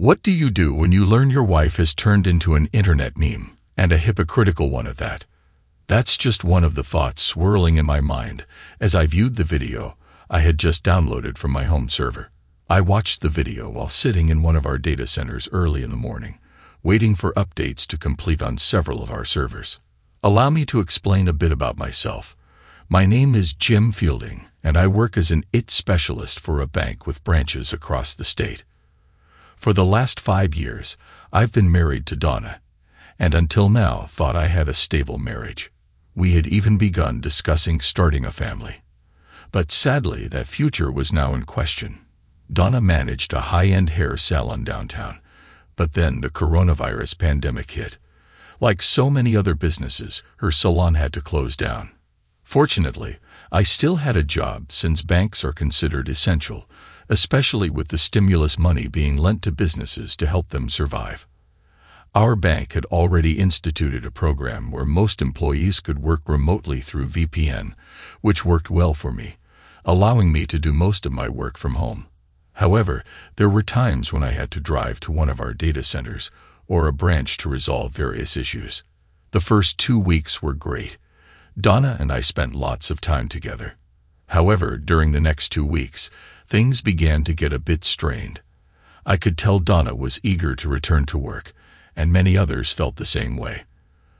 What do you do when you learn your wife has turned into an internet meme, and a hypocritical one at that? That's just one of the thoughts swirling in my mind as I viewed the video I had just downloaded from my home server. I watched the video while sitting in one of our data centers early in the morning, waiting for updates to complete on several of our servers. Allow me to explain a bit about myself. My name is Jim Fielding, and I work as an IT specialist for a bank with branches across the state. For the last 5 years, I've been married to Donna, and until now thought I had a stable marriage. We had even begun discussing starting a family. But sadly, that future was now in question. Donna managed a high-end hair salon downtown, but then the coronavirus pandemic hit. Like so many other businesses, her salon had to close down. Fortunately, I still had a job since banks are considered essential, especially with the stimulus money being lent to businesses to help them survive. Our bank had already instituted a program where most employees could work remotely through VPN, which worked well for me, allowing me to do most of my work from home. However, there were times when I had to drive to one of our data centers or a branch to resolve various issues. The first 2 weeks were great. Donna and I spent lots of time together. However, during the next 2 weeks, things began to get a bit strained. I could tell Donna was eager to return to work, and many others felt the same way.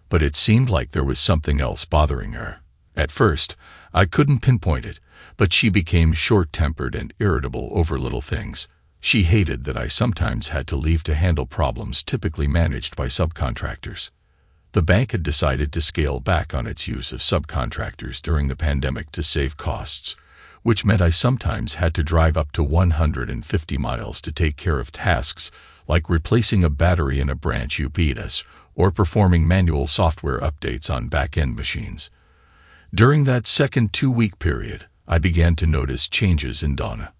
But it seemed like there was something else bothering her. At first, I couldn't pinpoint it, but she became short-tempered and irritable over little things. She hated that I sometimes had to leave to handle problems typically managed by subcontractors. The bank had decided to scale back on its use of subcontractors during the pandemic to save costs, which meant I sometimes had to drive up to 150 miles to take care of tasks like replacing a battery in a branch UPS or performing manual software updates on back-end machines. During that second 2-week period, I began to notice changes in Donna.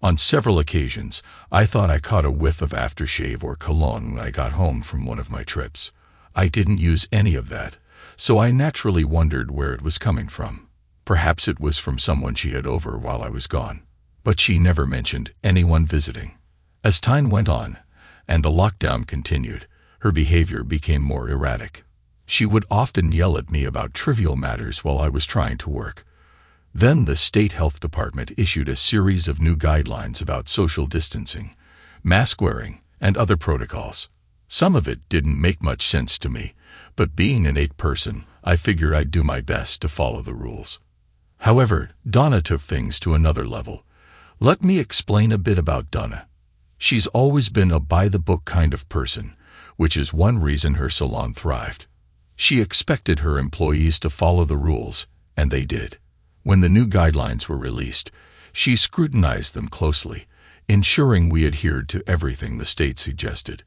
On several occasions, I thought I caught a whiff of aftershave or cologne when I got home from one of my trips. I didn't use any of that, so I naturally wondered where it was coming from. Perhaps it was from someone she had over while I was gone. But she never mentioned anyone visiting. As time went on, and the lockdown continued, her behavior became more erratic. She would often yell at me about trivial matters while I was trying to work. Then the state health department issued a series of new guidelines about social distancing, mask wearing, and other protocols. Some of it didn't make much sense to me, but being an IT person, I figured I'd do my best to follow the rules. However, Donna took things to another level. Let me explain a bit about Donna. She's always been a by-the-book kind of person, which is one reason her salon thrived. She expected her employees to follow the rules, and they did. When the new guidelines were released, she scrutinized them closely, ensuring we adhered to everything the state suggested.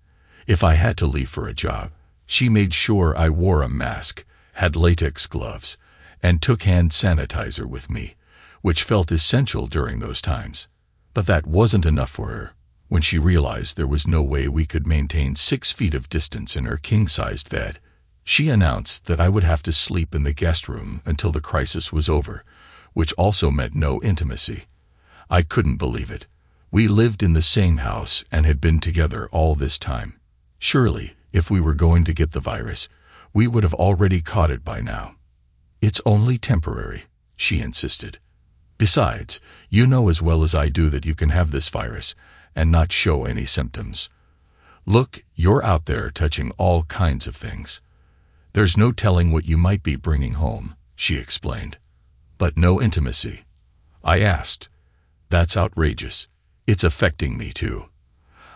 If I had to leave for a job, she made sure I wore a mask, had latex gloves, and took hand sanitizer with me, which felt essential during those times. But that wasn't enough for her. When she realized there was no way we could maintain 6 feet of distance in her king-sized bed, she announced that I would have to sleep in the guest room until the crisis was over, which also meant no intimacy. I couldn't believe it. We lived in the same house and had been together all this time. Surely, if we were going to get the virus, we would have already caught it by now. It's only temporary, she insisted. Besides, you know as well as I do that you can have this virus and not show any symptoms. Look, you're out there touching all kinds of things. There's no telling what you might be bringing home, she explained. But no intimacy. I asked. That's outrageous. It's affecting me too.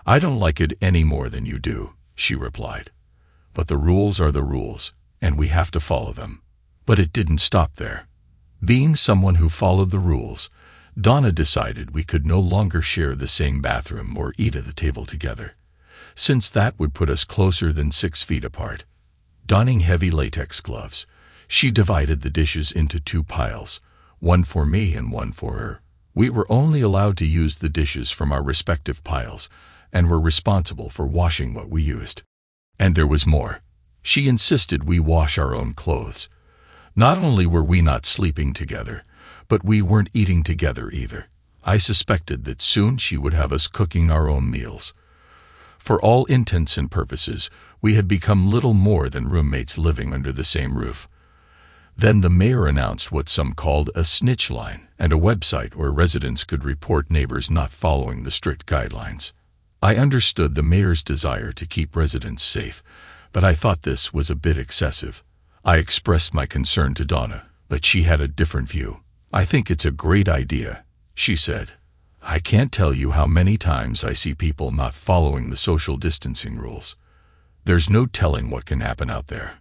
I don't like it any more than you do, she replied. But the rules are the rules, and we have to follow them. But it didn't stop there. Being someone who followed the rules, Donna decided we could no longer share the same bathroom or eat at the table together, since that would put us closer than 6 feet apart. Donning heavy latex gloves, she divided the dishes into 2 piles, one for me and one for her. We were only allowed to use the dishes from our respective piles, and were responsible for washing what we used. And there was more. She insisted we wash our own clothes. Not only were we not sleeping together, but we weren't eating together either. I suspected that soon she would have us cooking our own meals. For all intents and purposes, we had become little more than roommates living under the same roof. Then the mayor announced what some called a snitch line and a website where residents could report neighbors not following the strict guidelines. I understood the mayor's desire to keep residents safe, but I thought this was a bit excessive. I expressed my concern to Donna, but she had a different view. "I think it's a great idea," she said. "I can't tell you how many times I see people not following the social distancing rules. There's no telling what can happen out there."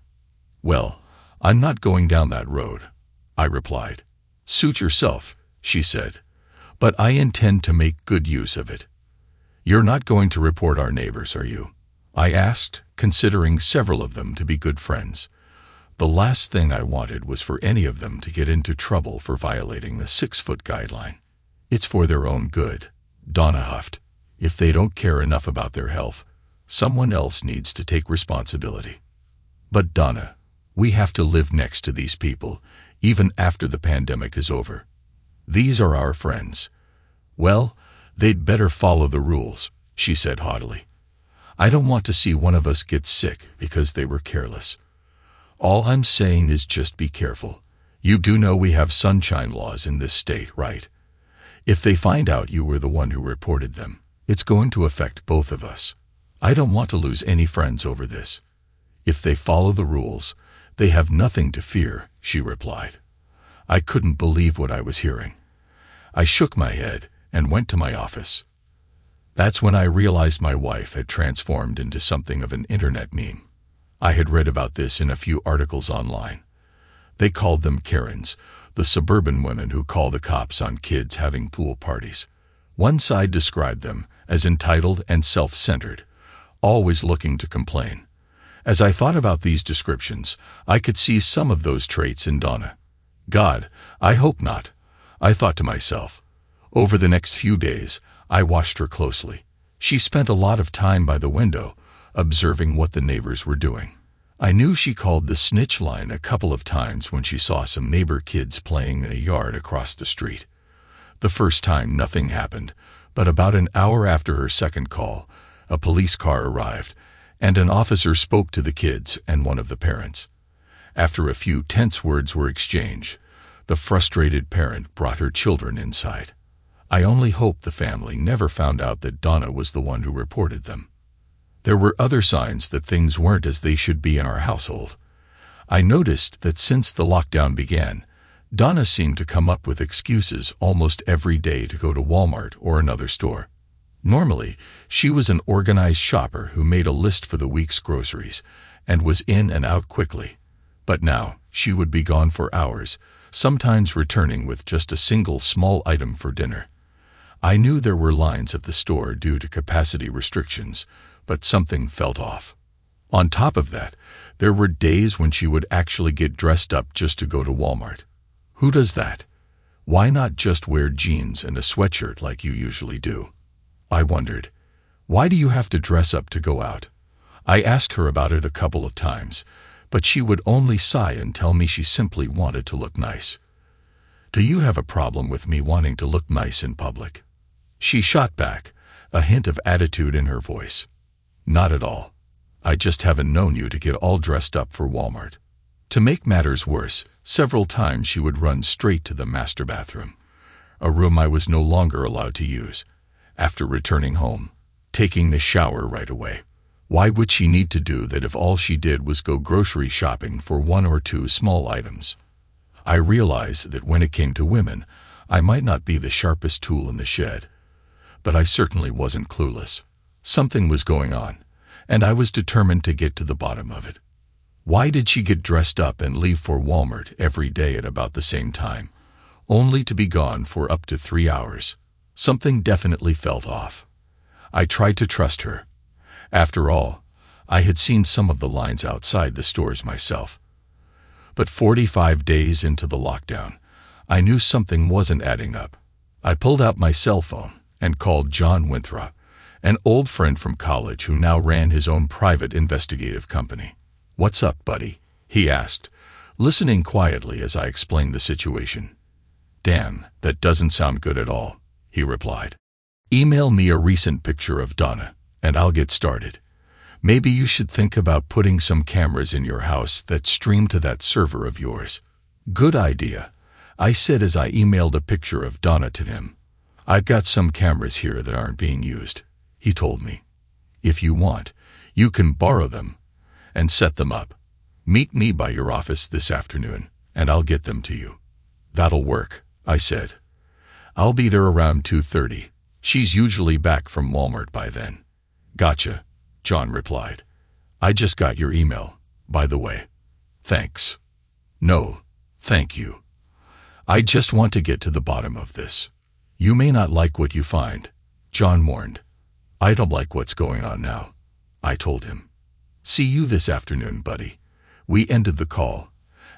"Well, I'm not going down that road," I replied. "Suit yourself," she said, "but I intend to make good use of it." "You're not going to report our neighbors, are you?" I asked, considering several of them to be good friends. The last thing I wanted was for any of them to get into trouble for violating the 6-foot guideline. "It's for their own good," Donna huffed. "If they don't care enough about their health, someone else needs to take responsibility." "But Donna, we have to live next to these people, even after the pandemic is over. These are our friends." "Well, they'd better follow the rules," she said haughtily. "I don't want to see one of us get sick because they were careless. All I'm saying is just be careful. You do know we have sunshine laws in this state, right? If they find out you were the one who reported them, it's going to affect both of us. I don't want to lose any friends over this. If they follow the rules, they have nothing to fear," she replied. I couldn't believe what I was hearing. I shook my head and went to my office. That's when I realized my wife had transformed into something of an internet meme. I had read about this in a few articles online. They called them Karens, the suburban women who call the cops on kids having pool parties. One side described them as entitled and self-centered, always looking to complain. As I thought about these descriptions, I could see some of those traits in Donna. God, I hope not, I thought to myself. Over the next few days, I watched her closely. She spent a lot of time by the window, observing what the neighbors were doing. I knew she called the snitch line a couple of times when she saw some neighbor kids playing in a yard across the street. The first time nothing happened, but about an hour after her second call, a police car arrived, and an officer spoke to the kids and one of the parents. After a few tense words were exchanged, the frustrated parent brought her children inside. I only hoped the family never found out that Donna was the one who reported them. There were other signs that things weren't as they should be in our household. I noticed that since the lockdown began, Donna seemed to come up with excuses almost every day to go to Walmart or another store. Normally, she was an organized shopper who made a list for the week's groceries and was in and out quickly. But now, she would be gone for hours, sometimes returning with just a single small item for dinner. I knew there were lines at the store due to capacity restrictions, but something felt off. On top of that, there were days when she would actually get dressed up just to go to Walmart. Who does that? Why not just wear jeans and a sweatshirt like you usually do? I wondered. Why do you have to dress up to go out? I asked her about it a couple of times, but she would only sigh and tell me she simply wanted to look nice. Do you have a problem with me wanting to look nice in public? She shot back, a hint of attitude in her voice. Not at all. I just haven't known you to get all dressed up for Walmart. To make matters worse, several times she would run straight to the master bathroom, a room I was no longer allowed to use, after returning home, taking the shower right away. Why would she need to do that if all she did was go grocery shopping for one or two small items? I realized that when it came to women, I might not be the sharpest tool in the shed, but I certainly wasn't clueless. Something was going on, and I was determined to get to the bottom of it. Why did she get dressed up and leave for Walmart every day at about the same time, only to be gone for up to 3 hours? Something definitely felt off. I tried to trust her. After all, I had seen some of the lines outside the stores myself. But 45 days into the lockdown, I knew something wasn't adding up. I pulled out my cell phone and called John Winthrop, an old friend from college who now ran his own private investigative company. "What's up, buddy?" he asked, listening quietly as I explained the situation. "Damn, that doesn't sound good at all," he replied. "Email me a recent picture of Donna," and I'll get started. Maybe you should think about putting some cameras in your house that stream to that server of yours." "Good idea," I said as I emailed a picture of Donna to him. "I've got some cameras here that aren't being used," he told me. "If you want, you can borrow them and set them up. Meet me by your office this afternoon, and I'll get them to you." "That'll work," I said. "I'll be there around 2:30. She's usually back from Walmart by then." "Gotcha," John replied. "I just got your email, by the way." "Thanks." "No, thank you. I just want to get to the bottom of this." "You may not like what you find," John warned. "I don't like what's going on now," I told him. "See you this afternoon, buddy." We ended the call,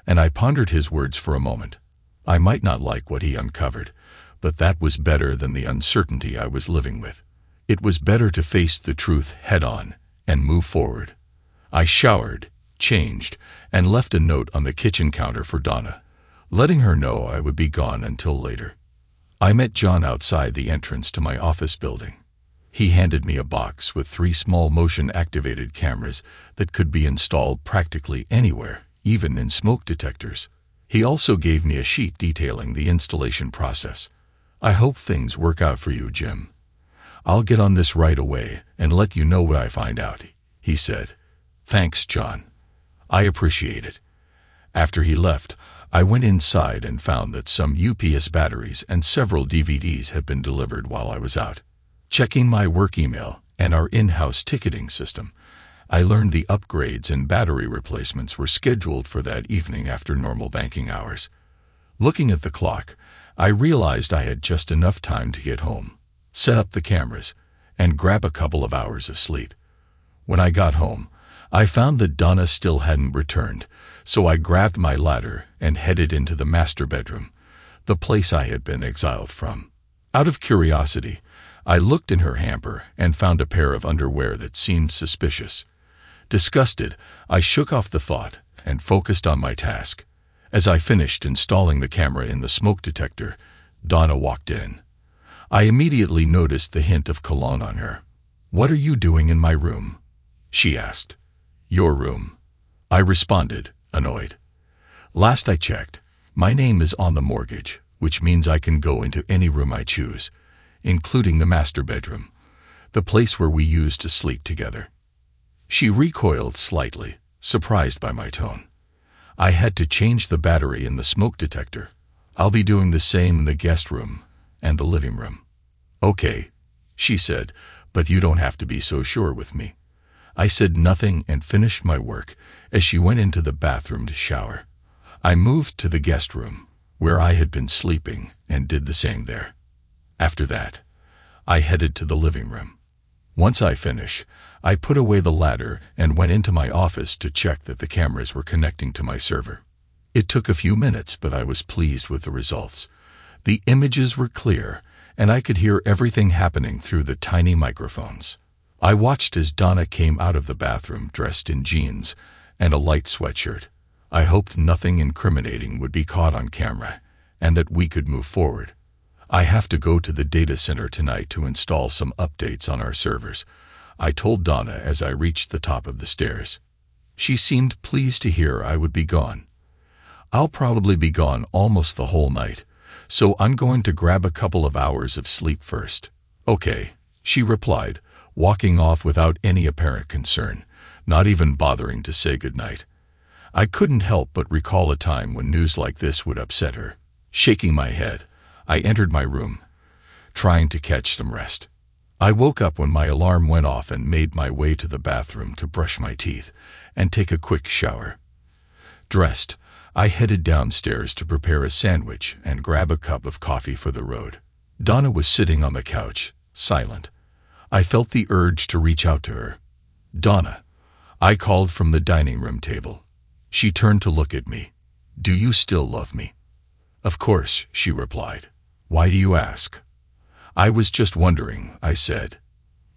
and I pondered his words for a moment. I might not like what he uncovered, but that was better than the uncertainty I was living with. It was better to face the truth head-on and move forward. I showered, changed, and left a note on the kitchen counter for Donna, letting her know I would be gone until later. I met John outside the entrance to my office building. He handed me a box with 3 small motion-activated cameras that could be installed practically anywhere, even in smoke detectors. He also gave me a sheet detailing the installation process. "I hope things work out for you, Jim. I'll get on this right away and let you know what I find out," he said. "Thanks, John. I appreciate it." After he left, I went inside and found that some UPS batteries and several DVDs had been delivered while I was out. Checking my work email and our in-house ticketing system, I learned the upgrades and battery replacements were scheduled for that evening after normal banking hours. Looking at the clock, I realized I had just enough time to get home, set up the cameras, and grab a couple of hours of sleep. When I got home, I found that Donna still hadn't returned, so I grabbed my ladder and headed into the master bedroom, the place I had been exiled from. Out of curiosity, I looked in her hamper and found a pair of underwear that seemed suspicious. Disgusted, I shook off the thought and focused on my task. As I finished installing the camera in the smoke detector, Donna walked in. I immediately noticed the hint of cologne on her. "What are you doing in my room?" she asked. "Your room," I responded, annoyed. "Last I checked, my name is on the mortgage, which means I can go into any room I choose, including the master bedroom, the place where we used to sleep together." She recoiled slightly, surprised by my tone. "I had to change the battery in the smoke detector. I'll be doing the same in the guest room and the living room." "Okay," she said, "but you don't have to be so sure with me." I said nothing and finished my work as she went into the bathroom to shower. I moved to the guest room, where I had been sleeping, and did the same there. After that, I headed to the living room. Once I finished, I put away the ladder and went into my office to check that the cameras were connecting to my server. It took a few minutes, but I was pleased with the results. The images were clear, and I could hear everything happening through the tiny microphones. I watched as Donna came out of the bathroom dressed in jeans and a light sweatshirt. I hoped nothing incriminating would be caught on camera and that we could move forward. "I have to go to the data center tonight to install some updates on our servers," I told Donna as I reached the top of the stairs. She seemed pleased to hear I would be gone. "I'll probably be gone almost the whole night, so I'm going to grab a couple of hours of sleep first." "Okay," she replied, walking off without any apparent concern, not even bothering to say goodnight. I couldn't help but recall a time when news like this would upset her. Shaking my head, I entered my room, trying to catch some rest. I woke up when my alarm went off and made my way to the bathroom to brush my teeth and take a quick shower. Dressed, I headed downstairs to prepare a sandwich and grab a cup of coffee for the road. Donna was sitting on the couch, silent. I felt the urge to reach out to her. "Donna," I called from the dining room table. She turned to look at me. "Do you still love me?" "Of course," she replied. "Why do you ask?" "I was just wondering," I said.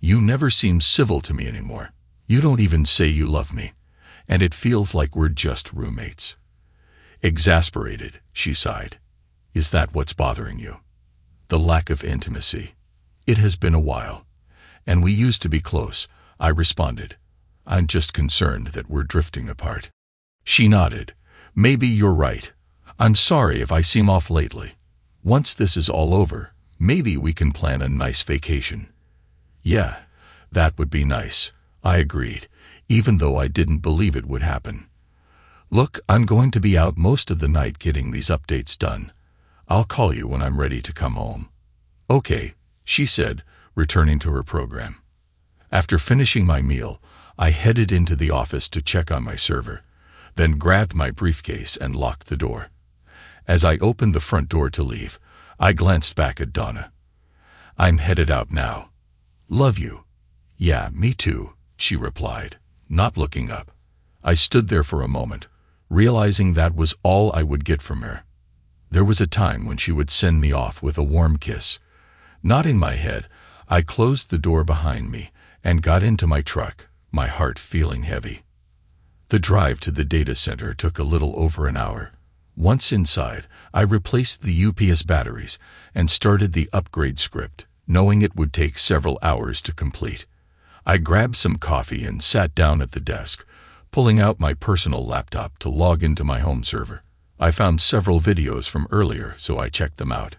"You never seem civil to me anymore. You don't even say you love me, and it feels like we're just roommates." Exasperated, she sighed. "Is that what's bothering you? The lack of intimacy? It has been a while, And we used to be close, I responded. I'm just concerned that we're drifting apart. She nodded. Maybe you're right. I'm sorry if I seem off lately. Once this is all over, maybe we can plan a nice vacation. Yeah, that would be nice, I agreed, even though I didn't believe it would happen. Look, I'm going to be out most of the night getting these updates done. I'll call you when I'm ready to come home. Okay, she said, returning to her program. After finishing my meal, I headed into the office to check on my server, then grabbed my briefcase and locked the door. As I opened the front door to leave, I glanced back at Donna. I'm headed out now. Love you. Yeah, me too, she replied, not looking up. I stood there for a moment, realizing that was all I would get from her. There was a time when she would send me off with a warm kiss. Nodding my head, I closed the door behind me and got into my truck, my heart feeling heavy. The drive to the data center took a little over an hour. Once inside, I replaced the UPS batteries and started the upgrade script, knowing it would take several hours to complete. I grabbed some coffee and sat down at the desk, pulling out my personal laptop to log into my home server. I found several videos from earlier, so I checked them out.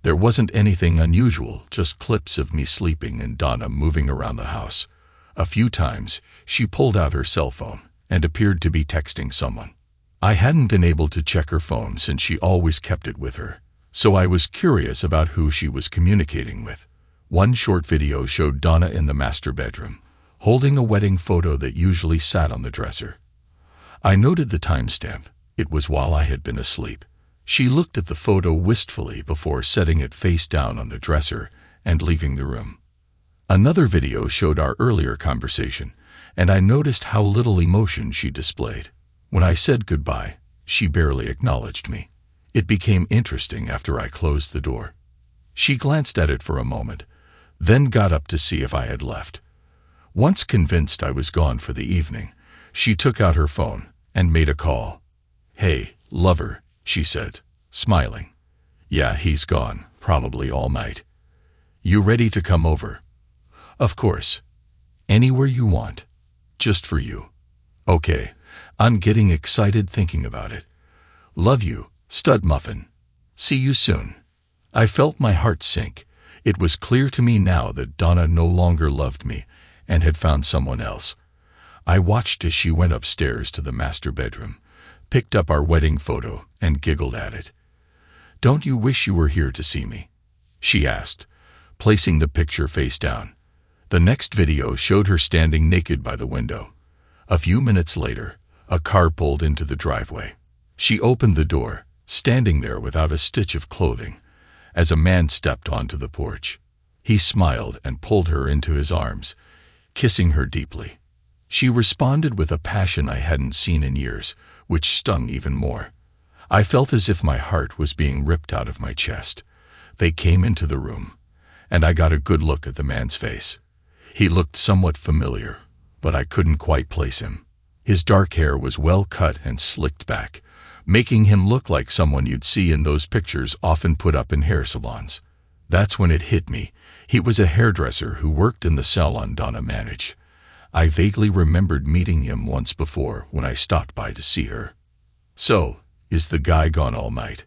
There wasn't anything unusual, just clips of me sleeping and Donna moving around the house. A few times, she pulled out her cell phone and appeared to be texting someone. I hadn't been able to check her phone since she always kept it with her, so I was curious about who she was communicating with. One short video showed Donna in the master bedroom, holding a wedding photo that usually sat on the dresser. I noted the timestamp. It was while I had been asleep. She looked at the photo wistfully before setting it face down on the dresser and leaving the room. Another video showed our earlier conversation, and I noticed how little emotion she displayed. When I said goodbye, she barely acknowledged me. It became interesting after I closed the door. She glanced at it for a moment, then got up to see if I had left. Once convinced I was gone for the evening, she took out her phone and made a call. Hey, lover, she said, smiling. Yeah, he's gone, probably all night. You ready to come over? Of course. Anywhere you want. Just for you. Okay, I'm getting excited thinking about it. Love you, stud muffin. See you soon. I felt my heart sink. It was clear to me now that Donna no longer loved me and had found someone else. I watched as she went upstairs to the master bedroom, picked up our wedding photo, and giggled at it. Don't you wish you were here to see me? She asked, placing the picture face down. The next video showed her standing naked by the window. A few minutes later, a car pulled into the driveway. She opened the door, standing there without a stitch of clothing, as a man stepped onto the porch. He smiled and pulled her into his arms, kissing her deeply. She responded with a passion I hadn't seen in years, which stung even more. I felt as if my heart was being ripped out of my chest. They came into the room, and I got a good look at the man's face. He looked somewhat familiar, but I couldn't quite place him. His dark hair was well cut and slicked back, making him look like someone you'd see in those pictures often put up in hair salons. That's when it hit me. He was a hairdresser who worked in the salon Donna managed. I vaguely remembered meeting him once before when I stopped by to see her. So, is the guy gone all night?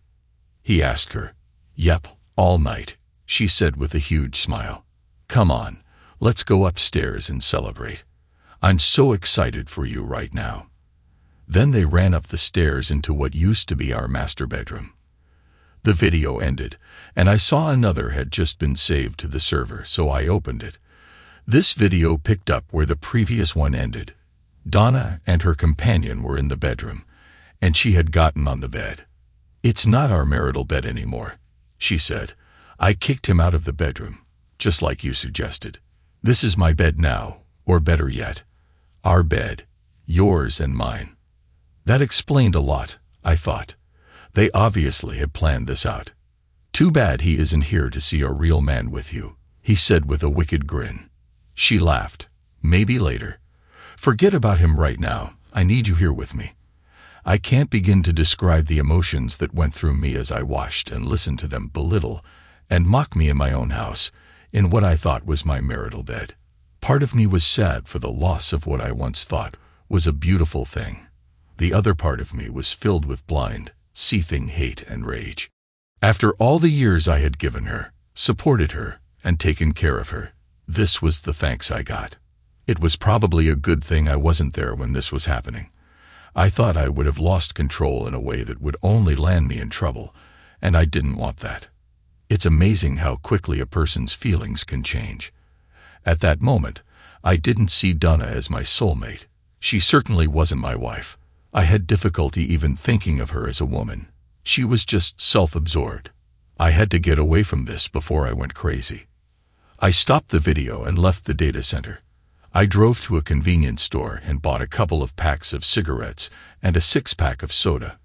He asked her. Yep, all night, she said with a huge smile. Come on, let's go upstairs and celebrate. I'm so excited for you right now. Then they ran up the stairs into what used to be our master bedroom. The video ended, and I saw another had just been saved to the server, so I opened it. This video picked up where the previous one ended. Donna and her companion were in the bedroom, and she had gotten on the bed. It's not our marital bed anymore, she said. I kicked him out of the bedroom, just like you suggested. This is my bed now, or better yet, our bed, yours and mine. That explained a lot, I thought. They obviously had planned this out. Too bad he isn't here to see a real man with you, he said with a wicked grin. She laughed. Maybe later. Forget about him right now. I need you here with me. I can't begin to describe the emotions that went through me as I watched and listened to them belittle and mock me in my own house, in what I thought was my marital bed. Part of me was sad for the loss of what I once thought was a beautiful thing. The other part of me was filled with blind, seething hate and rage. After all the years I had given her, supported her, and taken care of her, this was the thanks I got. It was probably a good thing I wasn't there when this was happening. I thought I would have lost control in a way that would only land me in trouble, and I didn't want that. It's amazing how quickly a person's feelings can change. At that moment, I didn't see Donna as my soulmate. She certainly wasn't my wife. I had difficulty even thinking of her as a woman. She was just self-absorbed. I had to get away from this before I went crazy. I stopped the video and left the data center. I drove to a convenience store and bought a couple of packs of cigarettes and a 6-pack of soda.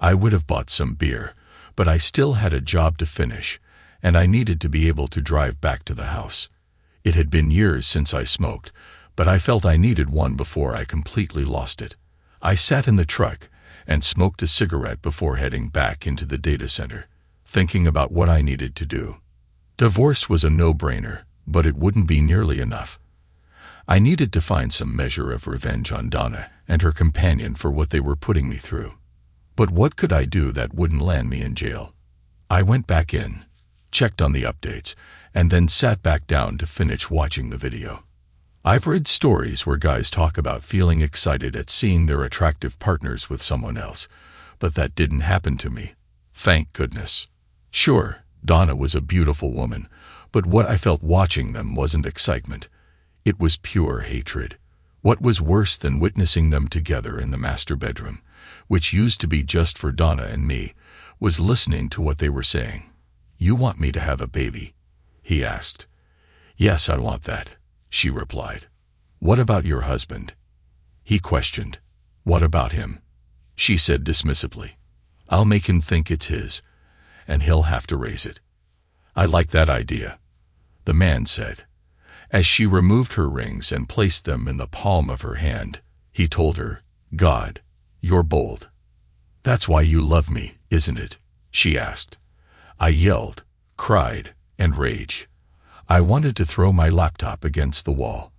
I would have bought some beer, but I still had a job to finish, and I needed to be able to drive back to the house. It had been years since I smoked, but I felt I needed one before I completely lost it. I sat in the truck and smoked a cigarette before heading back into the data center, thinking about what I needed to do. Divorce was a no-brainer, but it wouldn't be nearly enough. I needed to find some measure of revenge on Donna and her companion for what they were putting me through. But what could I do that wouldn't land me in jail? I went back in, checked on the updates, and then sat back down to finish watching the video. I've read stories where guys talk about feeling excited at seeing their attractive partners with someone else, but that didn't happen to me. Thank goodness. Sure, Donna was a beautiful woman, but what I felt watching them wasn't excitement. It was pure hatred. What was worse than witnessing them together in the master bedroom, which used to be just for Donna and me, was listening to what they were saying. "You want me to have a baby?" he asked. "Yes, I want that," she replied. "What about your husband?" he questioned. "What about him?" she said dismissively. "I'll make him think it's his, and he'll have to raise it." "I like that idea," the man said. As she removed her rings and placed them in the palm of her hand, he told her, "God, you're bold." "That's why you love me, isn't it?" she asked. I yelled, cried, and raged. I wanted to throw my laptop against the wall.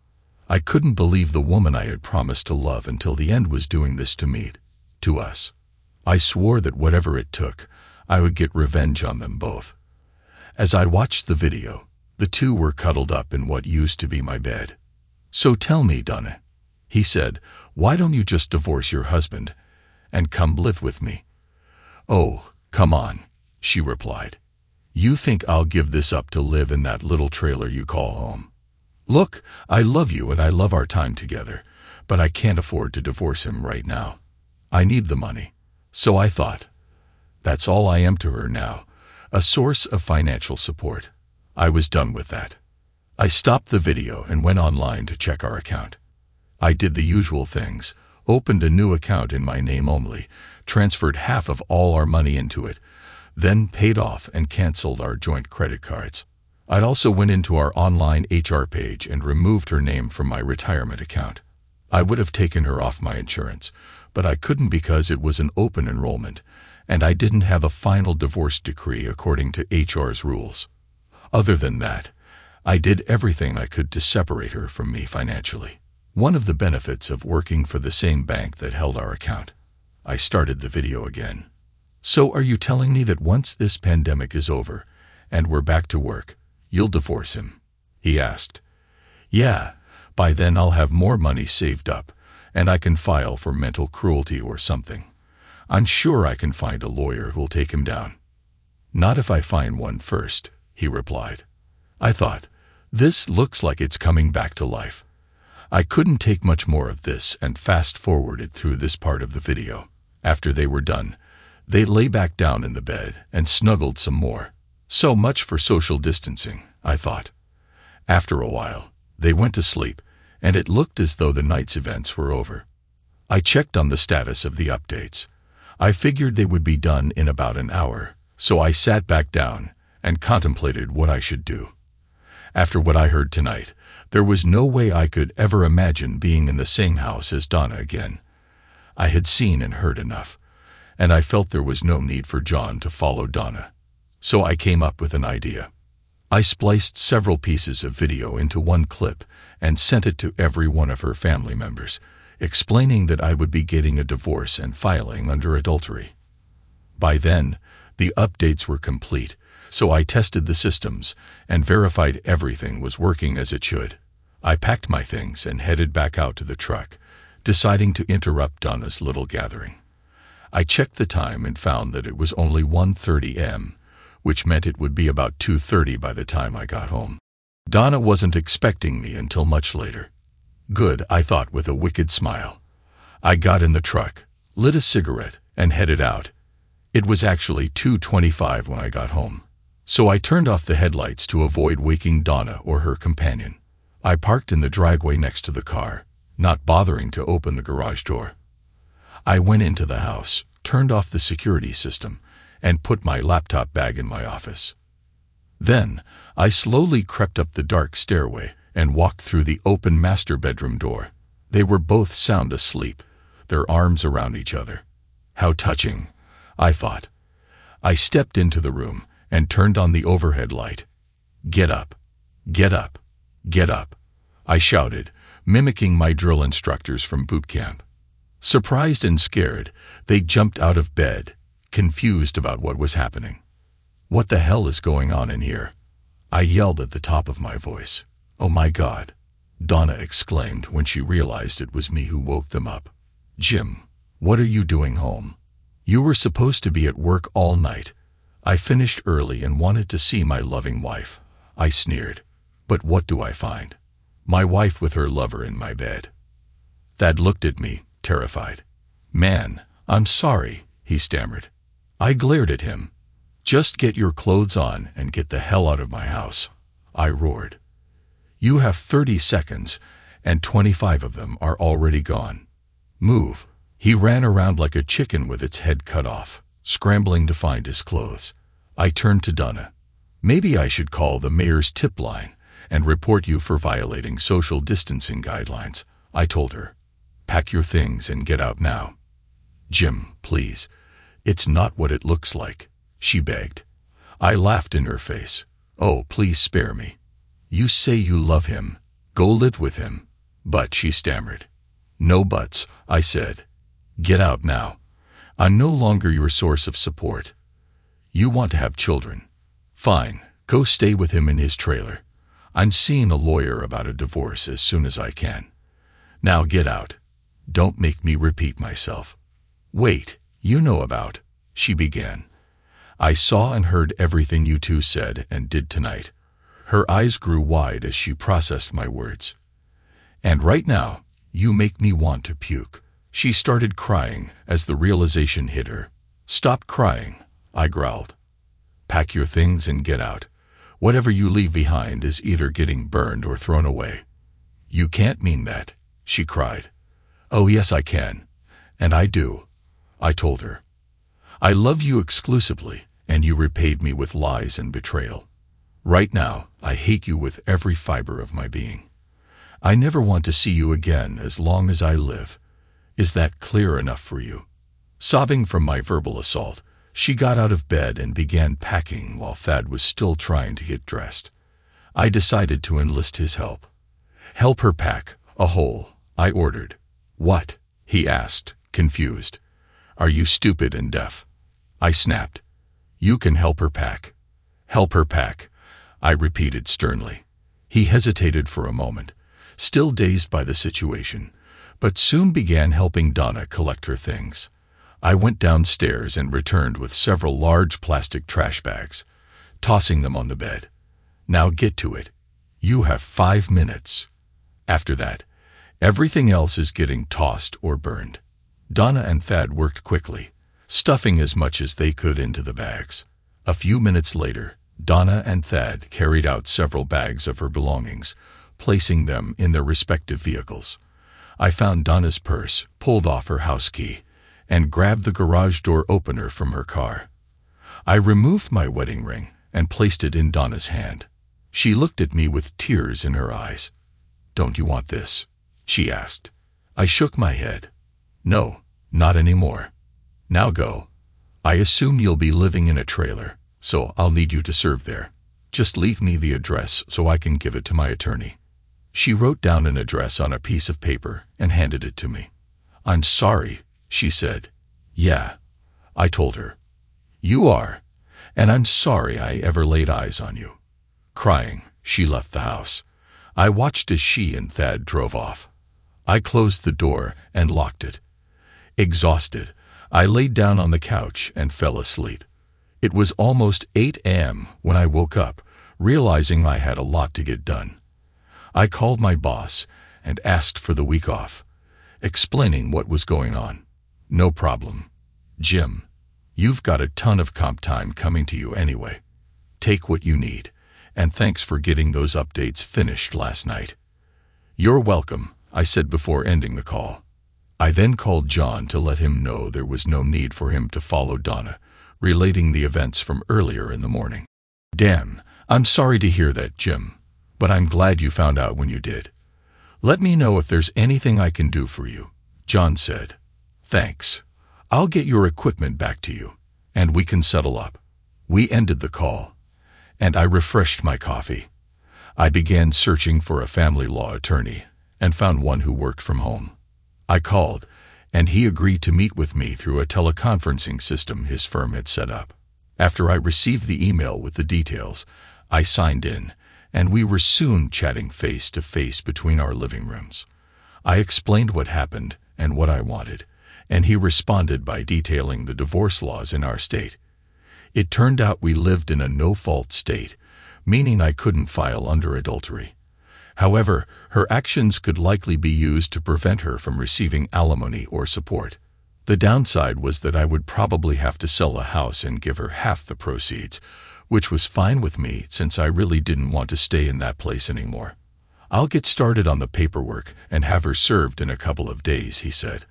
I couldn't believe the woman I had promised to love until the end was doing this to me, to us. I swore that whatever it took, I would get revenge on them both. As I watched the video, the two were cuddled up in what used to be my bed. "So tell me, Donna," he said, "why don't you just divorce your husband and come live with me?" "Oh, come on," she replied. "You think I'll give this up to live in that little trailer you call home? Look, I love you and I love our time together, but I can't afford to divorce him right now. I need the money." So I thought, that's all I am to her now, a source of financial support. I was done with that. I stopped the video and went online to check our account. I did the usual things, opened a new account in my name only, transferred half of all our money into it, then paid off and canceled our joint credit cards. I also went into our online HR page and removed her name from my retirement account. I would have taken her off my insurance, but I couldn't because it was an open enrollment, and I didn't have a final divorce decree according to HR's rules. Other than that, I did everything I could to separate her from me financially. One of the benefits of working for the same bank that held our account. I started the video again. "So are you telling me that once this pandemic is over and we're back to work, you'll divorce him?" he asked. "Yeah, by then I'll have more money saved up and I can file for mental cruelty or something. I'm sure I can find a lawyer who'll take him down." "Not if I find one first," he replied. I thought, this looks like it's coming back to life. I couldn't take much more of this and fast-forwarded through this part of the video. After they were done, they lay back down in the bed and snuggled some more. So much for social distancing, I thought. After a while, they went to sleep, and it looked as though the night's events were over. I checked on the status of the updates. I figured they would be done in about an hour, so I sat back down and contemplated what I should do. After what I heard tonight, there was no way I could ever imagine being in the same house as Donna again. I had seen and heard enough, and I felt there was no need for John to follow Donna. So I came up with an idea. I spliced several pieces of video into one clip and sent it to every one of her family members, explaining that I would be getting a divorce and filing under adultery. By then, the updates were complete, so I tested the systems and verified everything was working as it should. I packed my things and headed back out to the truck, deciding to interrupt Donna's little gathering. I checked the time and found that it was only 1:30 a.m., which meant it would be about 2:30 by the time I got home. Donna wasn't expecting me until much later. Good, I thought with a wicked smile. I got in the truck, lit a cigarette, and headed out. It was actually 2:25 when I got home, so I turned off the headlights to avoid waking Donna or her companion. I parked in the driveway next to the car, not bothering to open the garage door. I went into the house, turned off the security system, and put my laptop bag in my office. Then, I slowly crept up the dark stairway and walked through the open master bedroom door. They were both sound asleep, their arms around each other. How touching, I thought. I stepped into the room and turned on the overhead light. "Get up, get up, get up," I shouted, mimicking my drill instructors from boot camp. Surprised and scared, they jumped out of bed, confused about what was happening. "What the hell is going on in here?" I yelled at the top of my voice. "Oh my God," Donna exclaimed when she realized it was me who woke them up. "Jim, what are you doing home? You were supposed to be at work all night." I finished early and wanted to see my loving wife, I sneered. But what do I find? My wife with her lover in my bed. Thad looked at me, terrified. "Man, I'm sorry," he stammered. I glared at him. "Just get your clothes on and get the hell out of my house," I roared. "You have 30 seconds, and 25 of them are already gone. Move." He ran around like a chicken with its head cut off, scrambling to find his clothes. I turned to Donna. "Maybe I should call the mayor's tip line and report you for violating social distancing guidelines," I told her. "Pack your things and get out now." "Jim, please. It's not what it looks like," she begged. I laughed in her face. "Oh, please spare me. You say you love him. Go live with him." "But," she stammered. "No buts," I said. "Get out now. I'm no longer your source of support. You want to have children. Fine, go stay with him in his trailer. I'm seeing a lawyer about a divorce as soon as I can. Now get out. Don't make me repeat myself." "Wait, you know about," she began. "I saw and heard everything you two said and did tonight." Her eyes grew wide as she processed my words. "And right now, you make me want to puke." She started crying as the realization hit her. "Stop crying," I growled. "Pack your things and get out. Whatever you leave behind is either getting burned or thrown away." "You can't mean that," she cried. "Oh yes I can. And I do," I told her. "I love you exclusively, and you repaid me with lies and betrayal. Right now, I hate you with every fiber of my being. I never want to see you again as long as I live. Is that clear enough for you?" Sobbing from my verbal assault, she got out of bed and began packing while Thad was still trying to get dressed. I decided to enlist his help. "Help her pack a hole," I ordered. "What?" he asked, confused. "Are you stupid and deaf?" I snapped. "You can help her pack." "Help her pack," I repeated sternly. He hesitated for a moment, still dazed by the situation, but soon began helping Donna collect her things. I went downstairs and returned with several large plastic trash bags, tossing them on the bed. "Now get to it. You have 5 minutes. After that, everything else is getting tossed or burned." Donna and Thad worked quickly, stuffing as much as they could into the bags. A few minutes later, Donna and Thad carried out several bags of her belongings, placing them in their respective vehicles. I found Donna's purse, pulled off her house key, and grabbed the garage door opener from her car. I removed my wedding ring and placed it in Donna's hand. She looked at me with tears in her eyes. "Don't you want this?" she asked. I shook my head. "No, not anymore. Now go. I assume you'll be living in a trailer, so I'll need you to serve there." Just leave me the address so I can give it to my attorney." She wrote down an address on a piece of paper and handed it to me. "I'm sorry," she said. "Yeah," I told her. "You are, and I'm sorry I ever laid eyes on you." Crying, she left the house. I watched as she and Thad drove off. I closed the door and locked it. Exhausted, I laid down on the couch and fell asleep. It was almost 8 a.m. when I woke up, realizing I had a lot to get done. I called my boss and asked for the week off, explaining what was going on. "No problem, Jim. You've got a ton of comp time coming to you anyway. Take what you need, and thanks for getting those updates finished last night." "You're welcome," I said before ending the call. I then called John to let him know there was no need for him to follow Donna, relating the events from earlier in the morning. "Damn, I'm sorry to hear that, Jim, but I'm glad you found out when you did. Let me know if there's anything I can do for you," John said. "Thanks. I'll get your equipment back to you, and we can settle up." We ended the call, and I refreshed my coffee. I began searching for a family law attorney and found one who worked from home. I called, and he agreed to meet with me through a teleconferencing system his firm had set up. After I received the email with the details, I signed in, and we were soon chatting face to face between our living rooms. I explained what happened and what I wanted, and he responded by detailing the divorce laws in our state. It turned out we lived in a no-fault state, meaning I couldn't file under adultery. However, her actions could likely be used to prevent her from receiving alimony or support. The downside was that I would probably have to sell the house and give her half the proceeds, which was fine with me since I really didn't want to stay in that place anymore. "I'll get started on the paperwork and have her served in a couple of days," he said.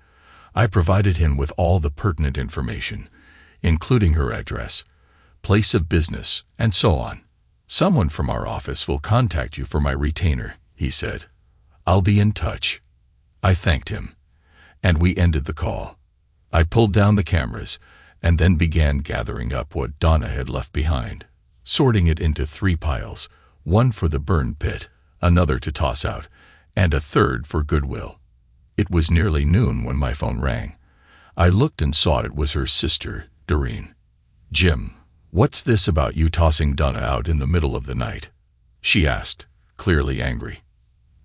I provided him with all the pertinent information, including her address, place of business, and so on. "Someone from our office will contact you for my retainer," he said. "I'll be in touch." I thanked him, and we ended the call. I pulled down the cameras and then began gathering up what Donna had left behind, sorting it into 3 piles, one for the burn pit, another to toss out, and a third for goodwill. It was nearly noon when my phone rang. I looked and saw it was her sister, Doreen. "Jim, what's this about you tossing Donna out in the middle of the night?" she asked, clearly angry.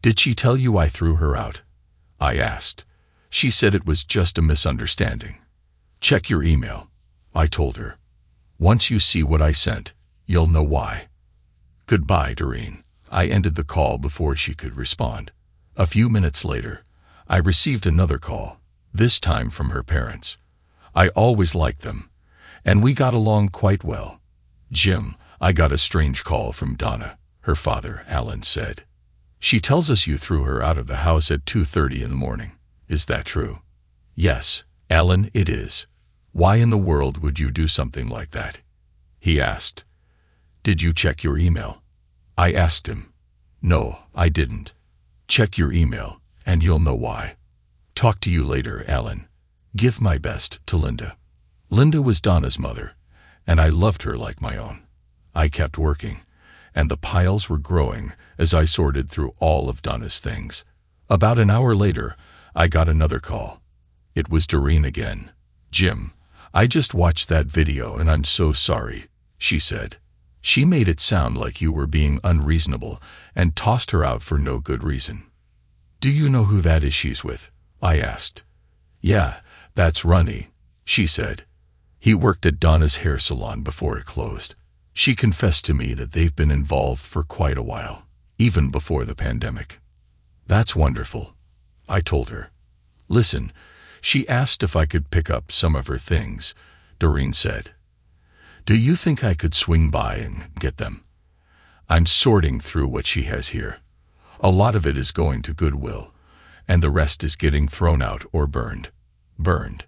"Did she tell you I threw her out?" I asked. She said it was just a misunderstanding. "Check your email," I told her. "Once you see what I sent, you'll know why." "Goodbye, Doreen." I ended the call before she could respond. A few minutes later, I received another call, this time from her parents. I always liked them, and we got along quite well. "Jim, I got a strange call from Donna," her father, Alan, said. "She tells us you threw her out of the house at 2:30 in the morning. Is that true?" "Yes, Alan, it is. Why in the world would you do something like that?" he asked. "Did you check your email?" I asked him. "No, I didn't." "Check your email, and you'll know why." "Talk to you later, Alan. Give my best to Linda." Linda was Donna's mother, and I loved her like my own. I kept working, and the piles were growing as I sorted through all of Donna's things. About an hour later, I got another call. It was Doreen again. "Jim, I just watched that video and I'm so sorry," she said. "She made it sound like you were being unreasonable and tossed her out for no good reason." "Do you know who that is she's with?" I asked. "Yeah, that's Ronnie," she said. "He worked at Donna's hair salon before it closed." She confessed to me that they've been involved for quite a while, even before the pandemic. "That's wonderful," I told her. "Listen, she asked if I could pick up some of her things," Doreen said. "Do you think I could swing by and get them? I'm sorting through what she has here. A lot of it is going to Goodwill, and the rest is getting thrown out or burned." "Burned?"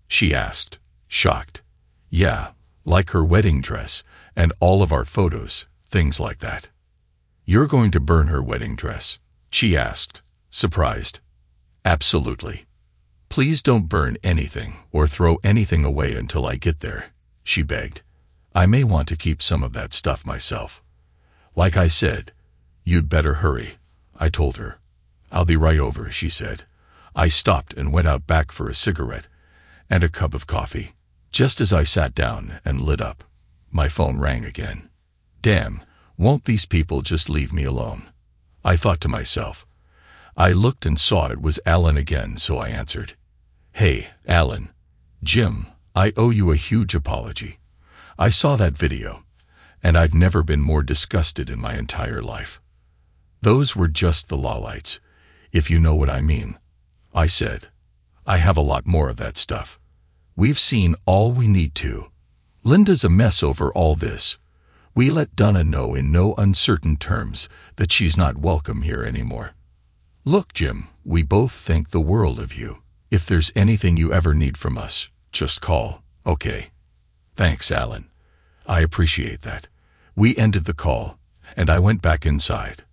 she asked, shocked. "Yeah, like her wedding dress and all of our photos, things like that." "You're going to burn her wedding dress?" she asked, surprised. "Absolutely. Please don't burn anything or throw anything away until I get there," she begged. "I may want to keep some of that stuff myself." Like I said, you'd better hurry, I told her. I'll be right over, she said. I stopped and went out back for a cigarette and a cup of coffee. Just as I sat down and lit up, my phone rang again. Damn, won't these people just leave me alone? I thought to myself. I looked and saw it was Alan again, so I answered. Hey, Alan. Jim, I owe you a huge apology. I saw that video, and I've never been more disgusted in my entire life. Those were just the lowlights, if you know what I mean, I said. I have a lot more of that stuff. We've seen all we need to. Linda's a mess over all this. We let Donna know in no uncertain terms that she's not welcome here anymore. Look, Jim, we both think the world of you. If there's anything you ever need from us, just call, okay? Thanks, Alan. I appreciate that. We ended the call, and I went back inside.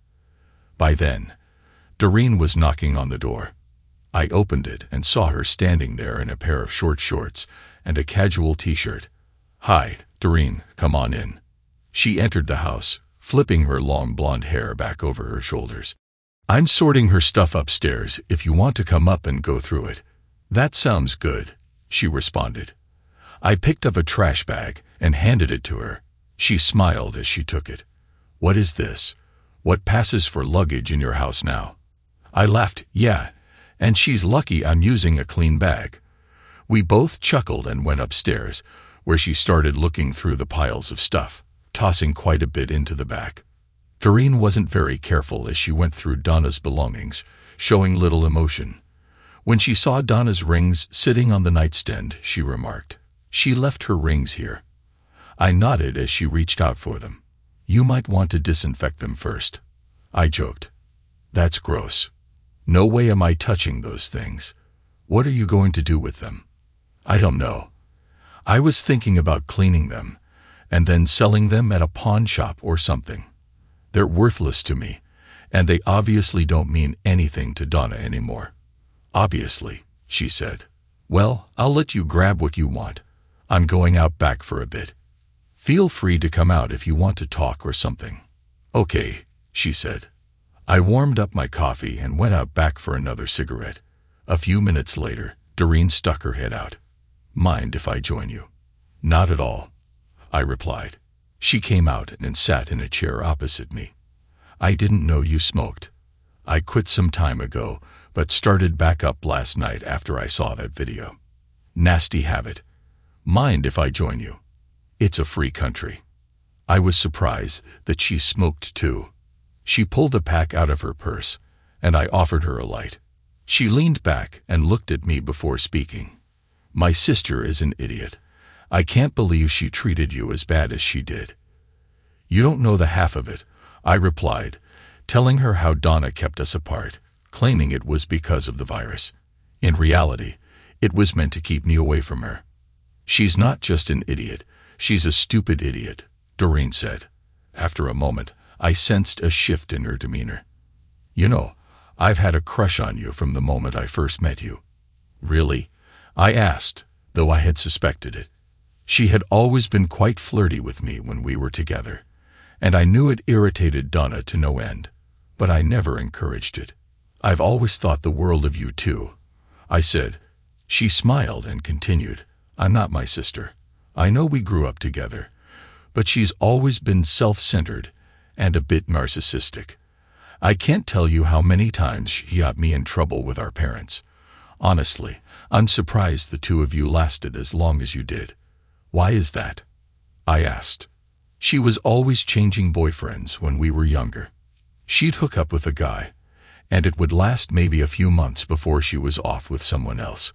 By then, Doreen was knocking on the door. I opened it and saw her standing there in a pair of short shorts and a casual t-shirt. Hi, Doreen, come on in. She entered the house, flipping her long blonde hair back over her shoulders. I'm sorting her stuff upstairs if you want to come up and go through it. That sounds good, she responded. I picked up a trash bag and handed it to her. She smiled as she took it. What is this? What passes for luggage in your house now? I laughed, yeah, and she's lucky I'm using a clean bag. We both chuckled and went upstairs, where she started looking through the piles of stuff, tossing quite a bit into the back. Doreen wasn't very careful as she went through Donna's belongings, showing little emotion. When she saw Donna's rings sitting on the nightstand, she remarked, "She left her rings here." I nodded as she reached out for them. "You might want to disinfect them first," I joked. "That's gross. No way am I touching those things. What are you going to do with them?" "I don't know. I was thinking about cleaning them and then selling them at a pawn shop or something. They're worthless to me, and they obviously don't mean anything to Donna anymore." "Obviously," she said. "Well, I'll let you grab what you want. I'm going out back for a bit. Feel free to come out if you want to talk or something." "Okay," she said. I warmed up my coffee and went out back for another cigarette. A few minutes later, Doreen stuck her head out. "Mind if I join you?" "Not at all," I replied. She came out and sat in a chair opposite me. "I didn't know you smoked. I quit some time ago, but started back up last night after I saw that video. Nasty habit. Mind if I join you? It's a free country." I was surprised that she smoked too. She pulled a pack out of her purse, and I offered her a light. She leaned back and looked at me before speaking. "My sister is an idiot. I can't believe she treated you as bad as she did." "You don't know the half of it," I replied, telling her how Donna kept us apart, claiming it was because of the virus. In reality, it was meant to keep me away from her. "She's not just an idiot, she's a stupid idiot," Doreen said. After a moment, I sensed a shift in her demeanor. "You know, I've had a crush on you from the moment I first met you." "Really?" I asked, though I had suspected it. She had always been quite flirty with me when we were together, and I knew it irritated Donna to no end, but I never encouraged it. "I've always thought the world of you too," I said. She smiled and continued, "I'm not my sister. I know we grew up together, but she's always been self-centered and a bit narcissistic. I can't tell you how many times she got me in trouble with our parents. Honestly, I'm surprised the two of you lasted as long as you did." "Why is that?" I asked. "She was always changing boyfriends when we were younger. She'd hook up with a guy, and it would last maybe a few months before she was off with someone else.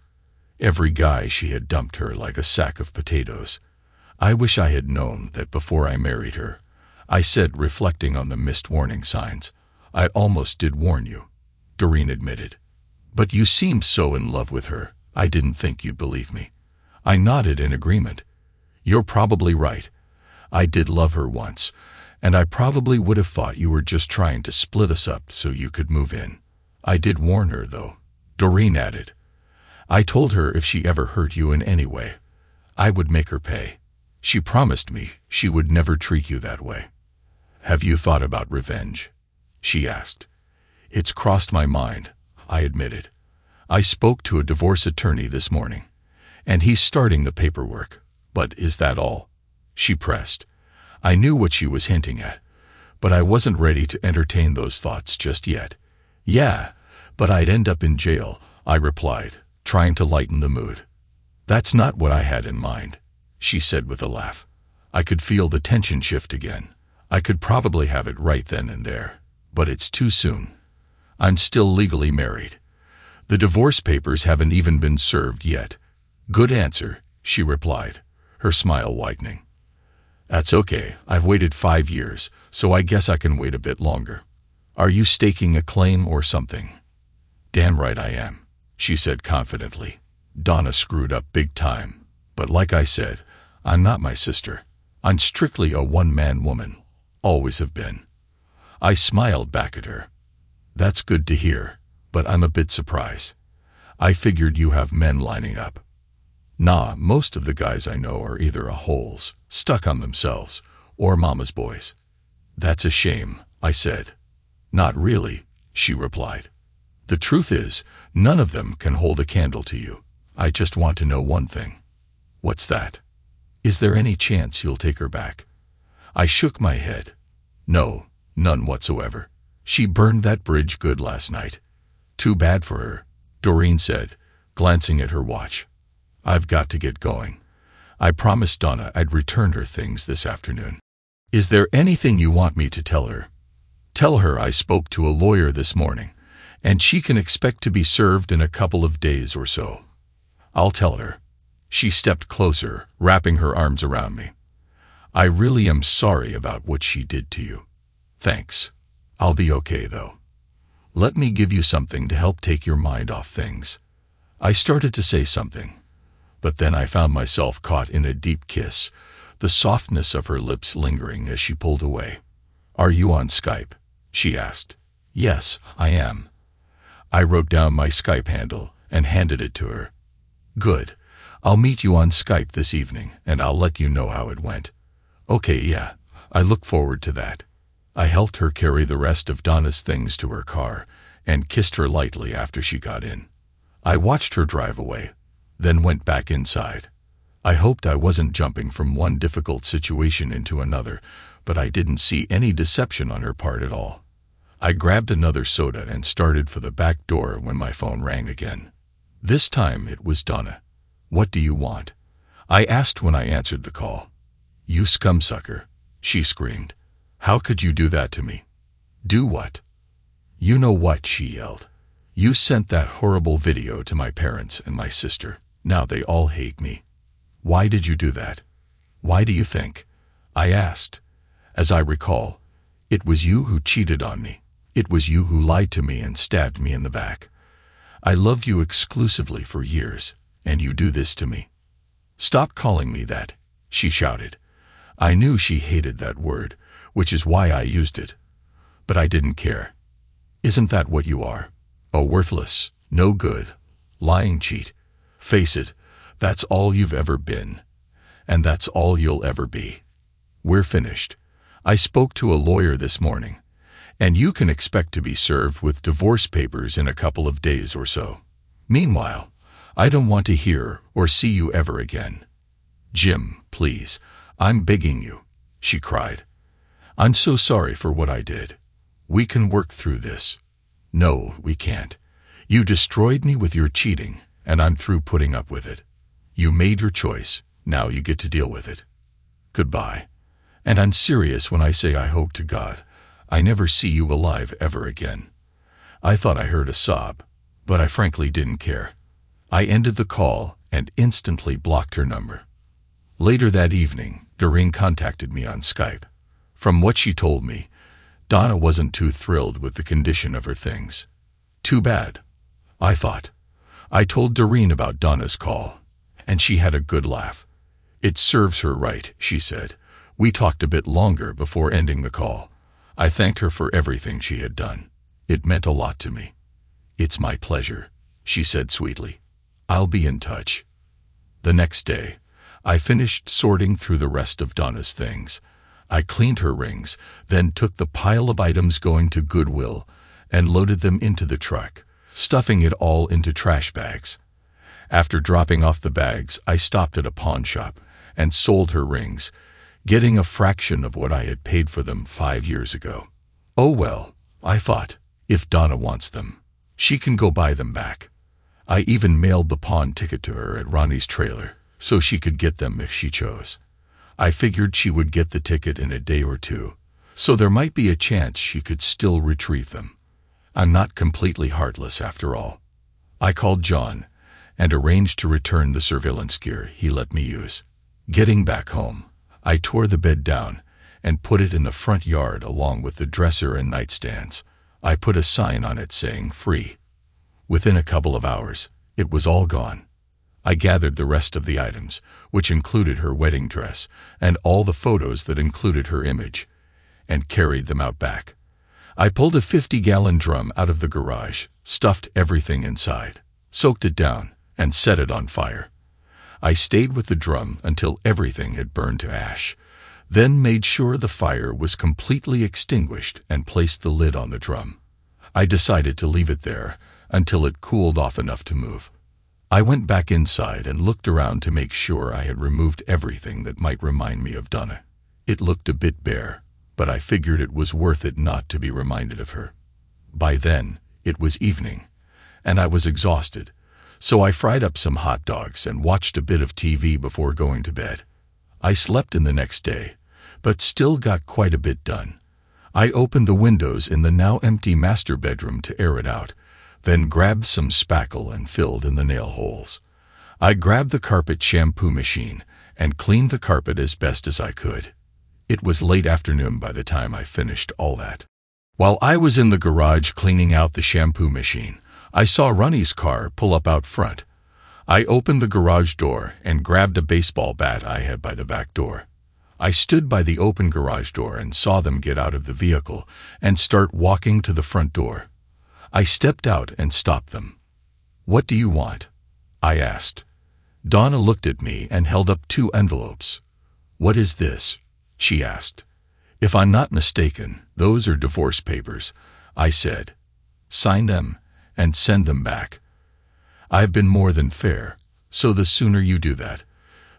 Every guy she had dumped her like a sack of potatoes. I wish I had known that before I married her," I said, reflecting on the missed warning signs. "I almost did warn you," Doreen admitted. "But you seemed so in love with her, I didn't think you'd believe me." I nodded in agreement. "You're probably right. I did love her once, and I probably would have thought you were just trying to split us up so you could move in. I did warn her, though," Doreen added. "I told her if she ever hurt you in any way, I would make her pay. She promised me she would never treat you that way." "Have you thought about revenge?" she asked. "It's crossed my mind," I admitted. "I spoke to a divorce attorney this morning, and he's starting the paperwork. But is that all?" she pressed. I knew what she was hinting at, but I wasn't ready to entertain those thoughts just yet. "Yeah, but I'd end up in jail," I replied, trying to lighten the mood. "That's not what I had in mind," she said with a laugh. I could feel the tension shift again. I could probably have it right then and there, but it's too soon. I'm still legally married. The divorce papers haven't even been served yet. "Good answer," she replied, her smile widening. "That's okay. I've waited 5 years, so I guess I can wait a bit longer. Are you staking a claim or something?" "Damn right I am," she said confidently. "Donna screwed up big time. But like I said, I'm not my sister. I'm strictly a one-man woman. Always have been." I smiled back at her. "That's good to hear, but I'm a bit surprised. I figured you have men lining up." "Nah, most of the guys I know are either a holes, stuck on themselves, or mama's boys." "That's a shame," I said. "Not really," she replied. "The truth is, none of them can hold a candle to you. I just want to know one thing." "What's that?" "Is there any chance you'll take her back?" I shook my head. "No, none whatsoever. She burned that bridge good last night." "Too bad for her," Doreen said, glancing at her watch. "I've got to get going. I promised Donna I'd return her things this afternoon." "Is there anything you want me to tell her?" "Tell her I spoke to a lawyer this morning, and she can expect to be served in a couple of days or so." "I'll tell her." She stepped closer, wrapping her arms around me. "I really am sorry about what she did to you." "Thanks. I'll be okay, though. Let me give you something to help take your mind off things." I started to say something, but then I found myself caught in a deep kiss, the softness of her lips lingering as she pulled away. "Are you on Skype?" she asked. "Yes, I am." I wrote down my Skype handle and handed it to her. "Good. I'll meet you on Skype this evening, and I'll let you know how it went." "Okay, yeah. I look forward to that." I helped her carry the rest of Donna's things to her car and kissed her lightly after she got in. I watched her drive away, then went back inside. I hoped I wasn't jumping from one difficult situation into another, but I didn't see any deception on her part at all. I grabbed another soda and started for the back door when my phone rang again. This time it was Donna. "What do you want?" I asked when I answered the call. "You scumsucker," she screamed. "How could you do that to me?" "Do what?" "You know what," she yelled. "You sent that horrible video to my parents and my sister. Now they all hate me." "Why did you do that?" "Why do you think?" I asked. "As I recall, it was you who cheated on me. It was you who lied to me and stabbed me in the back. I loved you exclusively for years, and you do this to me." "Stop calling me that," she shouted. I knew she hated that word, which is why I used it. But I didn't care. "Isn't that what you are? A worthless, no good, lying cheat. Face it, that's all you've ever been. And that's all you'll ever be. We're finished. I spoke to a lawyer this morning, and you can expect to be served with divorce papers in a couple of days or so. Meanwhile, I don't want to hear or see you ever again." "Jim, please, I'm begging you," she cried. "I'm so sorry for what I did. We can work through this." "No, we can't. You destroyed me with your cheating, and I'm through putting up with it. You made your choice. Now you get to deal with it. Goodbye. And I'm serious when I say I hope to God I never see you alive ever again." I thought I heard a sob, but I frankly didn't care. I ended the call and instantly blocked her number. Later that evening, Doreen contacted me on Skype. From what she told me, Donna wasn't too thrilled with the condition of her things. Too bad, I thought. I told Doreen about Donna's call, and she had a good laugh. "It serves her right," she said. We talked a bit longer before ending the call. I thanked her for everything she had done. It meant a lot to me. "It's my pleasure," she said sweetly. "I'll be in touch." The next day, I finished sorting through the rest of Donna's things. I cleaned her rings, then took the pile of items going to Goodwill and loaded them into the truck, stuffing it all into trash bags. After dropping off the bags, I stopped at a pawn shop and sold her rings, getting a fraction of what I had paid for them 5 years ago. Oh well, I thought, if Donna wants them, she can go buy them back. I even mailed the pawn ticket to her at Ronnie's trailer, so she could get them if she chose. I figured she would get the ticket in a day or two, so there might be a chance she could still retrieve them. I'm not completely heartless after all. I called John and arranged to return the surveillance gear he let me use. Getting back home, I tore the bed down and put it in the front yard along with the dresser and nightstands. I put a sign on it saying free. Within a couple of hours, it was all gone. I gathered the rest of the items, which included her wedding dress and all the photos that included her image, and carried them out back. I pulled a 50-gallon drum out of the garage, stuffed everything inside, soaked it down, and set it on fire. I stayed with the drum until everything had burned to ash, then made sure the fire was completely extinguished and placed the lid on the drum. I decided to leave it there until it cooled off enough to move. I went back inside and looked around to make sure I had removed everything that might remind me of Donna. It looked a bit bare, but I figured it was worth it not to be reminded of her. By then, it was evening, and I was exhausted, so I fried up some hot dogs and watched a bit of TV before going to bed. I slept in the next day, but still got quite a bit done. I opened the windows in the now empty master bedroom to air it out, then grabbed some spackle and filled in the nail holes. I grabbed the carpet shampoo machine and cleaned the carpet as best as I could. It was late afternoon by the time I finished all that. While I was in the garage cleaning out the shampoo machine, I saw Ronnie's car pull up out front. I opened the garage door and grabbed a baseball bat I had by the back door. I stood by the open garage door and saw them get out of the vehicle and start walking to the front door. I stepped out and stopped them. "What do you want?" I asked. Donna looked at me and held up 2 envelopes. "What is this?" she asked. "If I'm not mistaken, those are divorce papers," I said. "Sign them and send them back. I've been more than fair, so the sooner you do that,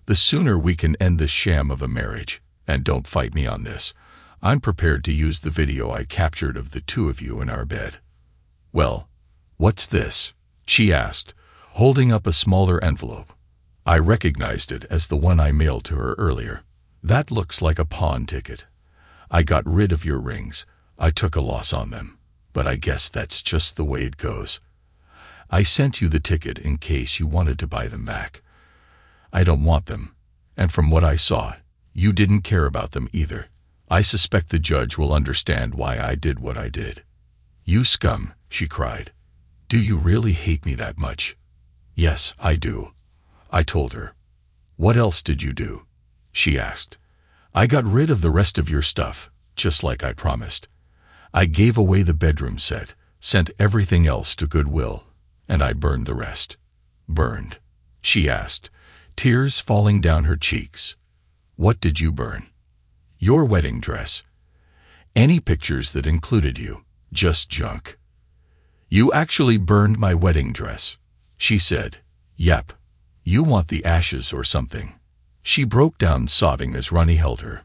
the sooner we can end this sham of a marriage. And don't fight me on this. I'm prepared to use the video I captured of the 2 of you in our bed." "Well, what's this?" she asked, holding up a smaller envelope. I recognized it as the one I mailed to her earlier. "That looks like a pawn ticket. I got rid of your rings. I took a loss on them, but I guess that's just the way it goes. I sent you the ticket in case you wanted to buy them back. I don't want them, and from what I saw, you didn't care about them either. I suspect the judge will understand why I did what I did." "You scum," she cried. "Do you really hate me that much?" "Yes, I do," I told her. "What else did you do?" she asked. "I got rid of the rest of your stuff, just like I promised. I gave away the bedroom set, sent everything else to Goodwill, and I burned the rest." "Burned?" she asked, tears falling down her cheeks. "What did you burn?" "Your wedding dress. Any pictures that included you. Just junk." "You actually burned my wedding dress," she said. "Yep. You want the ashes or something." She broke down sobbing as Ronnie held her.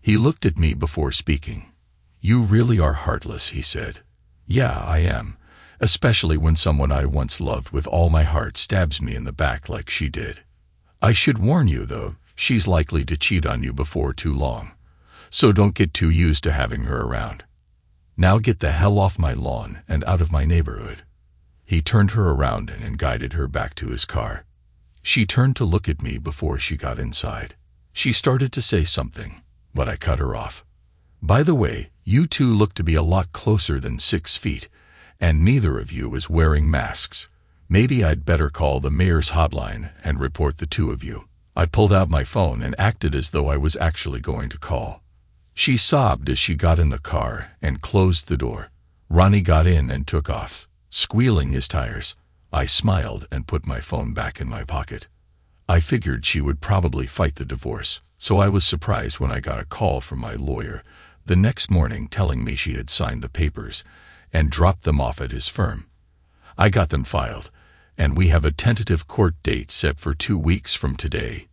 He looked at me before speaking. "You really are heartless," he said. "Yeah, I am, especially when someone I once loved with all my heart stabs me in the back like she did. I should warn you, though, she's likely to cheat on you before too long, so don't get too used to having her around. Now get the hell off my lawn and out of my neighborhood." He turned her around and guided her back to his car. She turned to look at me before she got inside. She started to say something, but I cut her off. "By the way, you 2 look to be a lot closer than 6 feet, and neither of you is wearing masks. Maybe I'd better call the mayor's hotline and report the 2 of you." I pulled out my phone and acted as though I was actually going to call. She sobbed as she got in the car and closed the door. Ronnie got in and took off, squealing his tires. I smiled and put my phone back in my pocket. I figured she would probably fight the divorce, so I was surprised when I got a call from my lawyer the next morning telling me she had signed the papers and dropped them off at his firm. I got them filed, and we have a tentative court date set for 2 weeks from today,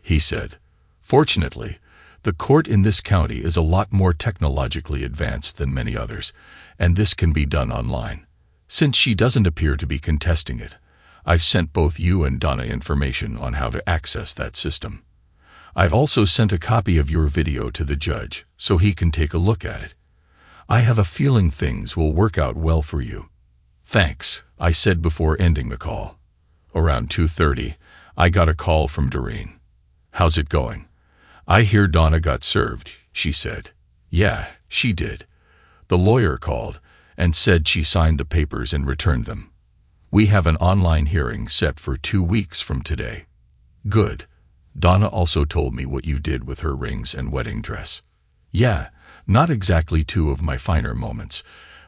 he said. Fortunately, the court in this county is a lot more technologically advanced than many others, and this can be done online. Since she doesn't appear to be contesting it, I've sent both you and Donna information on how to access that system. I've also sent a copy of your video to the judge so he can take a look at it. I have a feeling things will work out well for you. Thanks, I said before ending the call. Around 2:30, I got a call from Doreen. How's it going? I hear Donna got served, she said. Yeah, she did. The lawyer called and said she signed the papers and returned them. We have an online hearing set for 2 weeks from today. Good. Donna also told me what you did with her rings and wedding dress. Yeah, not exactly two of my finer moments,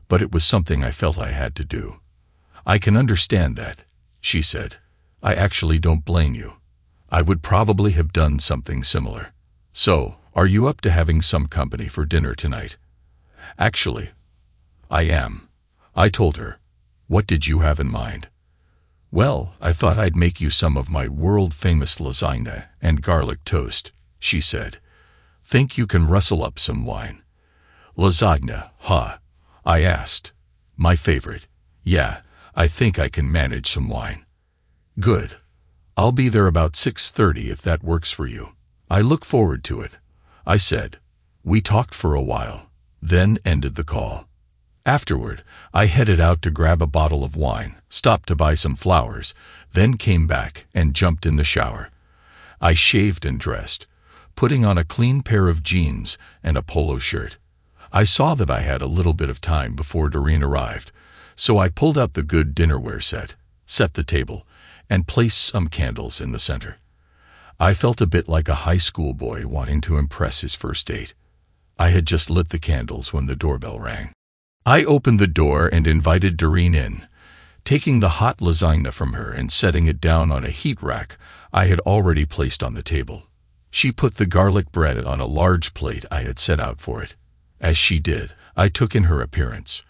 but it was something I felt I had to do. I can understand that, she said. I actually don't blame you. I would probably have done something similar. So, are you up to having some company for dinner tonight? Actually, I am. I told her. What did you have in mind? Well, I thought I'd make you some of my world-famous lasagna and garlic toast, she said. Think you can rustle up some wine? Lasagna, huh? I asked. My favorite. Yeah, I think I can manage some wine. Good. I'll be there about 6:30 if that works for you. I look forward to it, I said. We talked for a while, then ended the call. Afterward, I headed out to grab a bottle of wine, stopped to buy some flowers, then came back and jumped in the shower. I shaved and dressed, putting on a clean pair of jeans and a polo shirt. I saw that I had a little bit of time before Doreen arrived, so I pulled out the good dinnerware set the table, and placed some candles in the center. I felt a bit like a high school boy wanting to impress his first date. I had just lit the candles when the doorbell rang. I opened the door and invited Doreen in, taking the hot lasagna from her and setting it down on a heat rack I had already placed on the table. She put the garlic bread on a large plate I had set out for it. As she did, I took in her appearance.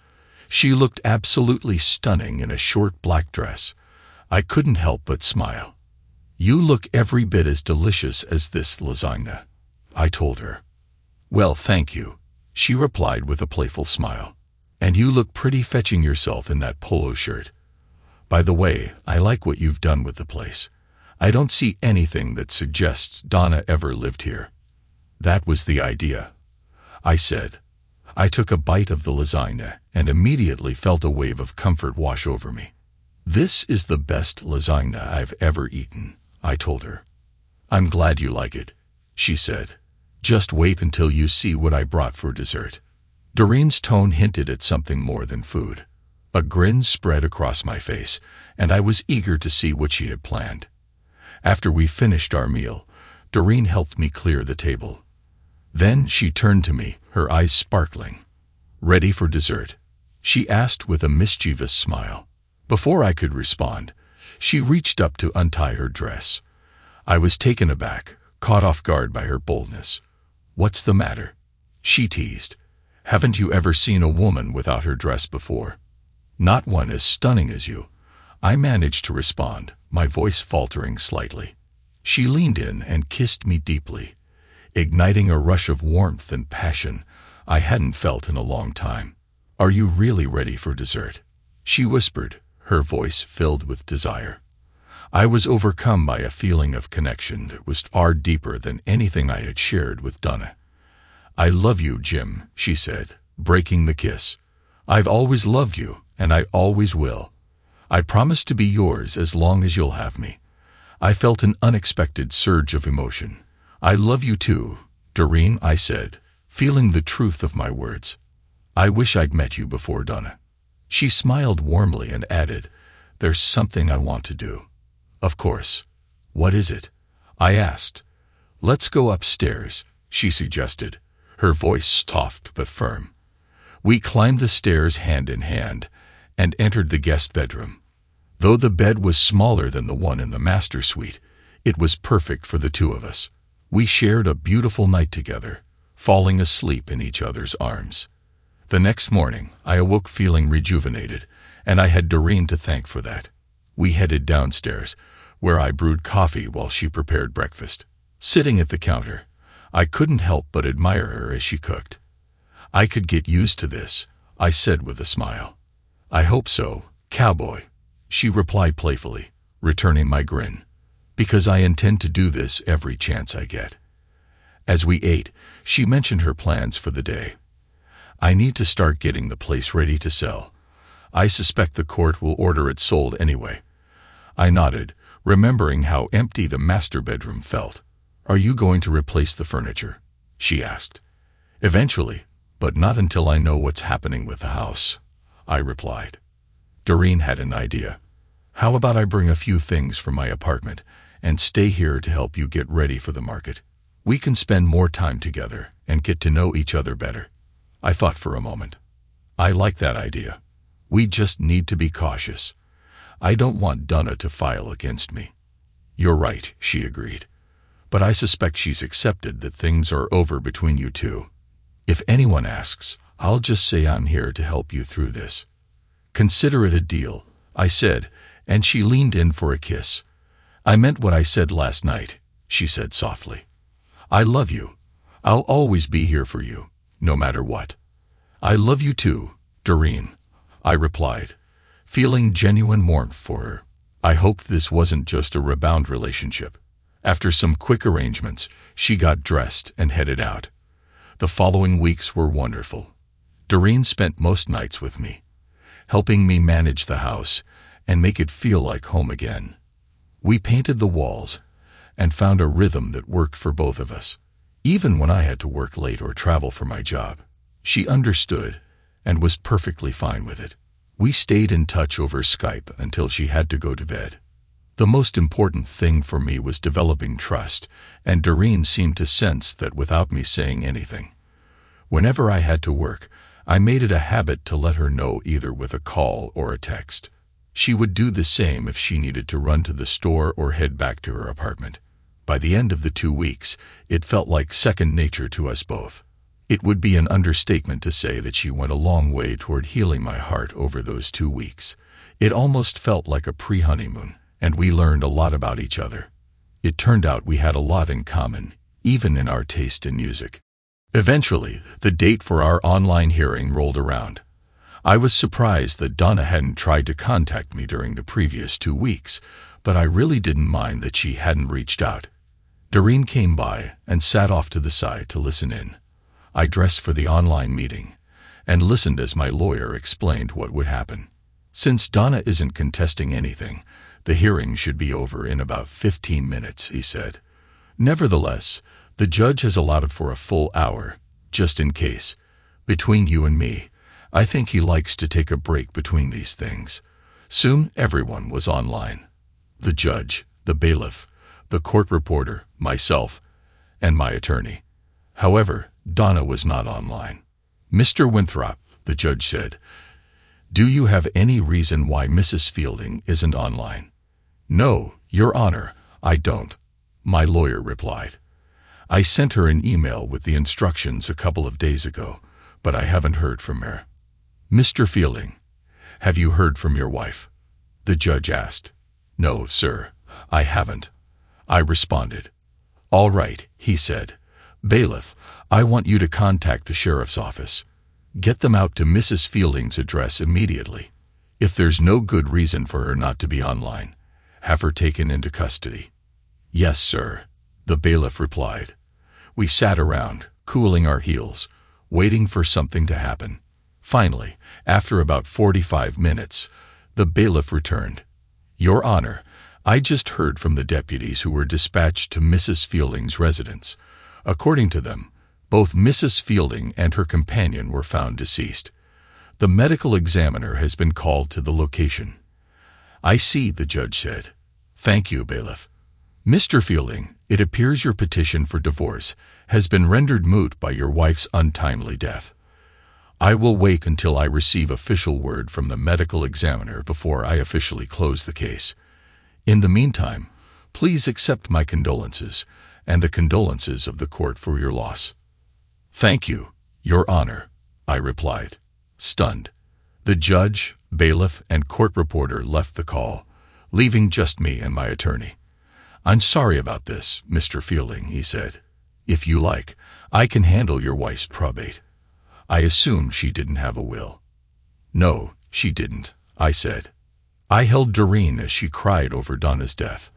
She looked absolutely stunning in a short black dress. I couldn't help but smile. You look every bit as delicious as this lasagna, I told her. Well, thank you, she replied with a playful smile. And you look pretty fetching yourself in that polo shirt. By the way, I like what you've done with the place. I don't see anything that suggests Donna ever lived here. That was the idea, I said. I took a bite of the lasagna and immediately felt a wave of comfort wash over me. This is the best lasagna I've ever eaten, I told her. I'm glad you like it, she said. Just wait until you see what I brought for dessert. Doreen's tone hinted at something more than food. A grin spread across my face, and I was eager to see what she had planned. After we finished our meal, Doreen helped me clear the table. Then she turned to me, her eyes sparkling. Ready for dessert? She asked with a mischievous smile. Before I could respond, she reached up to untie her dress. I was taken aback, caught off guard by her boldness. What's the matter? She teased. Haven't you ever seen a woman without her dress before? Not one as stunning as you. I managed to respond, my voice faltering slightly. She leaned in and kissed me deeply, igniting a rush of warmth and passion I hadn't felt in a long time. Are you really ready for dessert? She whispered, her voice filled with desire. I was overcome by a feeling of connection that was far deeper than anything I had shared with Donna. I love you, Jim, she said, breaking the kiss. I've always loved you, and I always will. I promise to be yours as long as you'll have me. I felt an unexpected surge of emotion. I love you too, Doreen, I said, feeling the truth of my words. I wish I'd met you before Donna. She smiled warmly and added, There's something I want to do. Of course. What is it? I asked. Let's go upstairs, she suggested, her voice soft but firm. We climbed the stairs hand in hand and entered the guest bedroom. Though the bed was smaller than the one in the master suite, It was perfect for the two of us. We shared a beautiful night together, falling asleep in each other's arms. The next morning, I awoke feeling rejuvenated, and I had Doreen to thank for that. We headed downstairs, where I brewed coffee while she prepared breakfast. Sitting at the counter, I couldn't help but admire her as she cooked. "I could get used to this," I said with a smile. "I hope so, cowboy," she replied playfully, returning my grin, "because I intend to do this every chance I get." As we ate, she mentioned her plans for the day. "I need to start getting the place ready to sell. I suspect the court will order it sold anyway." I nodded, remembering how empty the master bedroom felt. "Are you going to replace the furniture?" she asked. "Eventually, but not until I know what's happening with the house," I replied. Doreen had an idea. "How about I bring a few things from my apartment and stay here to help you get ready for the market? We can spend more time together and get to know each other better." I thought for a moment. "I like that idea. We just need to be cautious. I don't want Donna to file against me." "You're right," she agreed. "But I suspect she's accepted that things are over between you two. If anyone asks, I'll just say I'm here to help you through this." "Consider it a deal," I said, and she leaned in for a kiss. "I meant what I said last night," she said softly. "I love you. I'll always be here for you, no matter what." "I love you too, Doreen," I replied, feeling genuine warmth for her. I hoped this wasn't just a rebound relationship. After some quick arrangements, she got dressed and headed out. The following weeks were wonderful. Doreen spent most nights with me, helping me manage the house and make it feel like home again. We painted the walls and found a rhythm that worked for both of us. Even when I had to work late or travel for my job, she understood and was perfectly fine with it. We stayed in touch over Skype until she had to go to bed. The most important thing for me was developing trust, and Doreen seemed to sense that without me saying anything. Whenever I had to work, I made it a habit to let her know either with a call or a text. She would do the same if she needed to run to the store or head back to her apartment. By the end of the 2 weeks, it felt like second nature to us both. It would be an understatement to say that she went a long way toward healing my heart over those 2 weeks. It almost felt like a pre-honeymoon, and we learned a lot about each other. It turned out we had a lot in common, even in our taste in music. Eventually, the date for our online hearing rolled around. I was surprised that Donna hadn't tried to contact me during the previous 2 weeks, but I really didn't mind that she hadn't reached out. Doreen came by and sat off to the side to listen in. I dressed for the online meeting and listened as my lawyer explained what would happen. "Since Donna isn't contesting anything, the hearing should be over in about 15 minutes, he said. "Nevertheless, the judge has allotted for a full hour, just in case. Between you and me, I think he likes to take a break between these things." Soon everyone was online. The judge, the bailiff, the court reporter, myself, and my attorney. However, Donna was not online. "Mr. Winthrop," the judge said, "do you have any reason why Mrs. Fielding isn't online?" "No, Your Honor, I don't," my lawyer replied. "I sent her an email with the instructions a couple of days ago, but I haven't heard from her." "Mr. Fielding, have you heard from your wife?" the judge asked. "No, sir, I haven't," I responded. "All right," he said. "Bailiff, I want you to contact the sheriff's office. Get them out to Mrs. Fielding's address immediately. If there's no good reason for her not to be online, have her taken into custody." "Yes, sir," the bailiff replied. We sat around, cooling our heels, waiting for something to happen. Finally, after about 45 minutes, the bailiff returned. "Your Honor, I just heard from the deputies who were dispatched to Mrs. Fielding's residence. According to them, both Mrs. Fielding and her companion were found deceased. The medical examiner has been called to the location." "I see," the judge said. "Thank you, bailiff. Mr. Fielding, it appears your petition for divorce has been rendered moot by your wife's untimely death. I will wait until I receive official word from the medical examiner before I officially close the case. In the meantime, Please accept my condolences, and the condolences of the court for your loss." "Thank you, Your Honor," I replied, stunned. The judge, bailiff, and court reporter left the call, leaving just me and my attorney. "I'm sorry about this, Mr. Fielding," he said. "If you like, I can handle your wife's probate." I assumed she didn't have a will. "No, she didn't," I said. I held Doreen as she cried over Donna's death.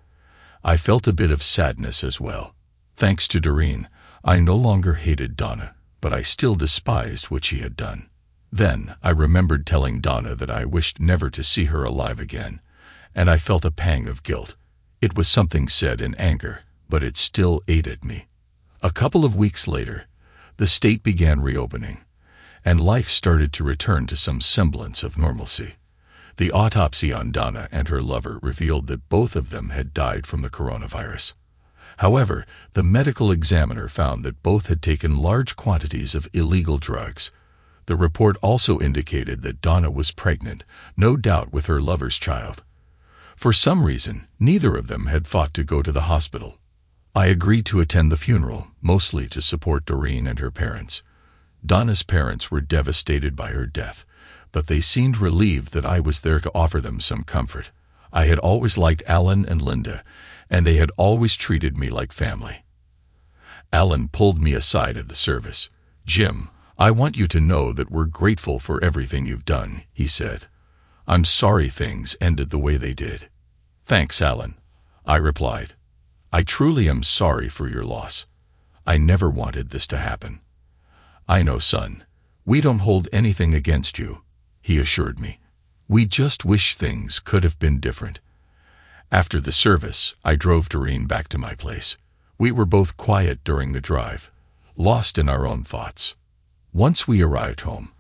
I felt a bit of sadness as well. Thanks to Doreen, I no longer hated Donna, but I still despised what she had done. Then I remembered telling Donna that I wished never to see her alive again, and I felt a pang of guilt. It was something said in anger, but it still ate at me. A couple of weeks later, the state began reopening, and life started to return to some semblance of normalcy. The autopsy on Donna and her lover revealed that both of them had died from the coronavirus. However, the medical examiner found that both had taken large quantities of illegal drugs. The report also indicated that Donna was pregnant, no doubt with her lover's child. For some reason, neither of them had fought to go to the hospital. I agreed to attend the funeral, mostly to support Doreen and her parents. Donna's parents were devastated by her death, but they seemed relieved that I was there to offer them some comfort. I had always liked Alan and Linda, and they had always treated me like family. Alan pulled me aside at the service. "Jim, I want you to know that we're grateful for everything you've done," he said. "I'm sorry things ended the way they did." "Thanks, Alan," I replied. "I truly am sorry for your loss. I never wanted this to happen." "I know, son. We don't hold anything against you," he assured me. "We just wish things could have been different." After the service, I drove Doreen back to my place. We were both quiet during the drive, lost in our own thoughts. Once we arrived home,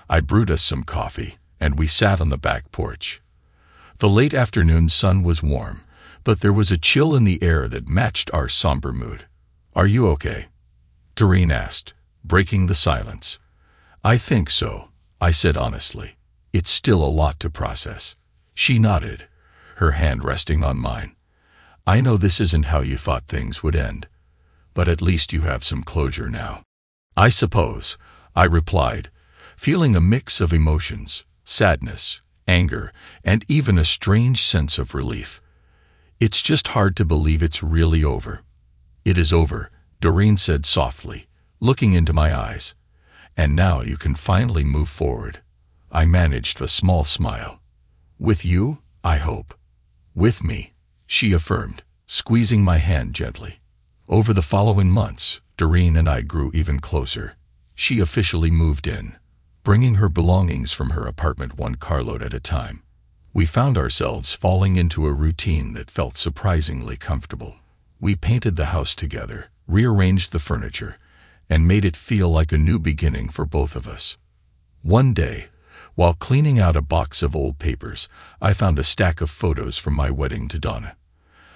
I brewed us some coffee, and we sat on the back porch. The late afternoon sun was warm, but there was a chill in the air that matched our somber mood. "Are you okay?" Doreen asked, breaking the silence. "I think so," I said honestly. "It's still a lot to process." She nodded, her hand resting on mine. "I know this isn't how you thought things would end, but at least you have some closure now." "I suppose," I replied, feeling a mix of emotions, sadness, anger, and even a strange sense of relief. "It's just hard to believe it's really over." "It is over," Doreen said softly, looking into my eyes. "And now you can finally move forward." I managed a small smile. "With you, I hope." "With me," she affirmed, squeezing my hand gently. Over the following months, Doreen and I grew even closer. She officially moved in, bringing her belongings from her apartment one carload at a time. We found ourselves falling into a routine that felt surprisingly comfortable. We painted the house together, rearranged the furniture, and made it feel like a new beginning for both of us. One day, while cleaning out a box of old papers, I found a stack of photos from my wedding to Donna.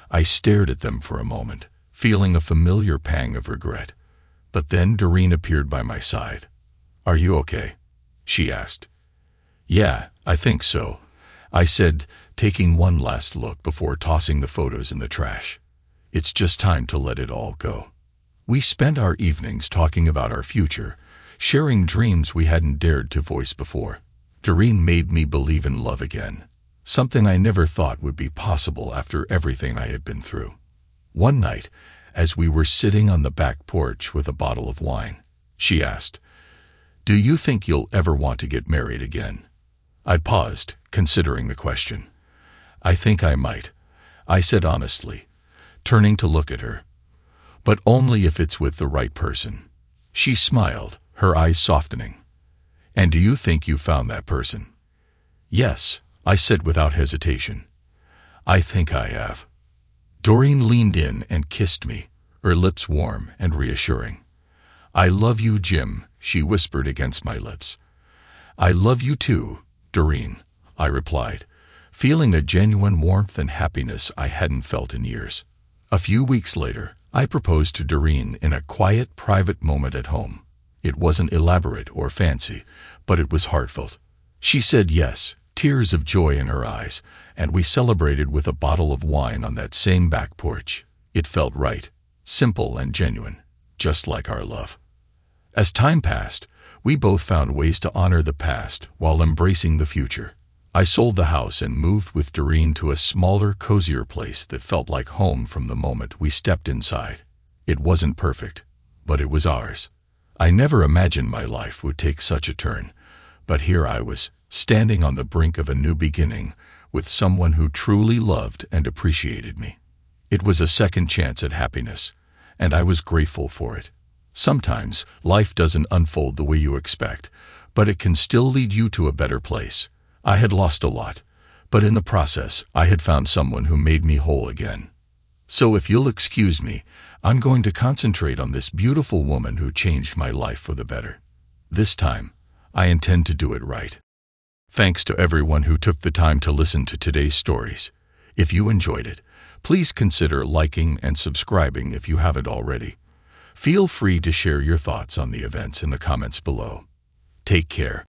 I stared at them for a moment, feeling a familiar pang of regret. But then Doreen appeared by my side. "Are you okay?" she asked. "Yeah, I think so," I said, taking one last look before tossing the photos in the trash. "It's just time to let it all go." We spent our evenings talking about our future, sharing dreams we hadn't dared to voice before. Doreen made me believe in love again, something I never thought would be possible after everything I had been through. One night, as we were sitting on the back porch with a bottle of wine, she asked, "Do you think you'll ever want to get married again?" I paused, considering the question. "I think I might," I said honestly, turning to look at her. "But only if it's with the right person." She smiled, her eyes softening. "And do you think you found that person?" "Yes," I said without hesitation. "I think I have." Doreen leaned in and kissed me, her lips warm and reassuring. "I love you, Jim," she whispered against my lips. "I love you too, Doreen," I replied, feeling a genuine warmth and happiness I hadn't felt in years. A few weeks later, I proposed to Doreen in a quiet, private moment at home. It wasn't elaborate or fancy, but it was heartfelt. She said yes, tears of joy in her eyes, and we celebrated with a bottle of wine on that same back porch. It felt right, simple and genuine, just like our love. As time passed, we both found ways to honor the past while embracing the future. I sold the house and moved with Doreen to a smaller, cozier place that felt like home from the moment we stepped inside. It wasn't perfect, but it was ours. I never imagined my life would take such a turn, but here I was, standing on the brink of a new beginning with someone who truly loved and appreciated me. It was a second chance at happiness, and I was grateful for it. Sometimes life doesn't unfold the way you expect, but it can still lead you to a better place. I had lost a lot, but in the process, I had found someone who made me whole again. So if you'll excuse me, I'm going to concentrate on this beautiful woman who changed my life for the better. This time, I intend to do it right. Thanks to everyone who took the time to listen to today's stories. If you enjoyed it, please consider liking and subscribing if you haven't already. Feel free to share your thoughts on the events in the comments below. Take care.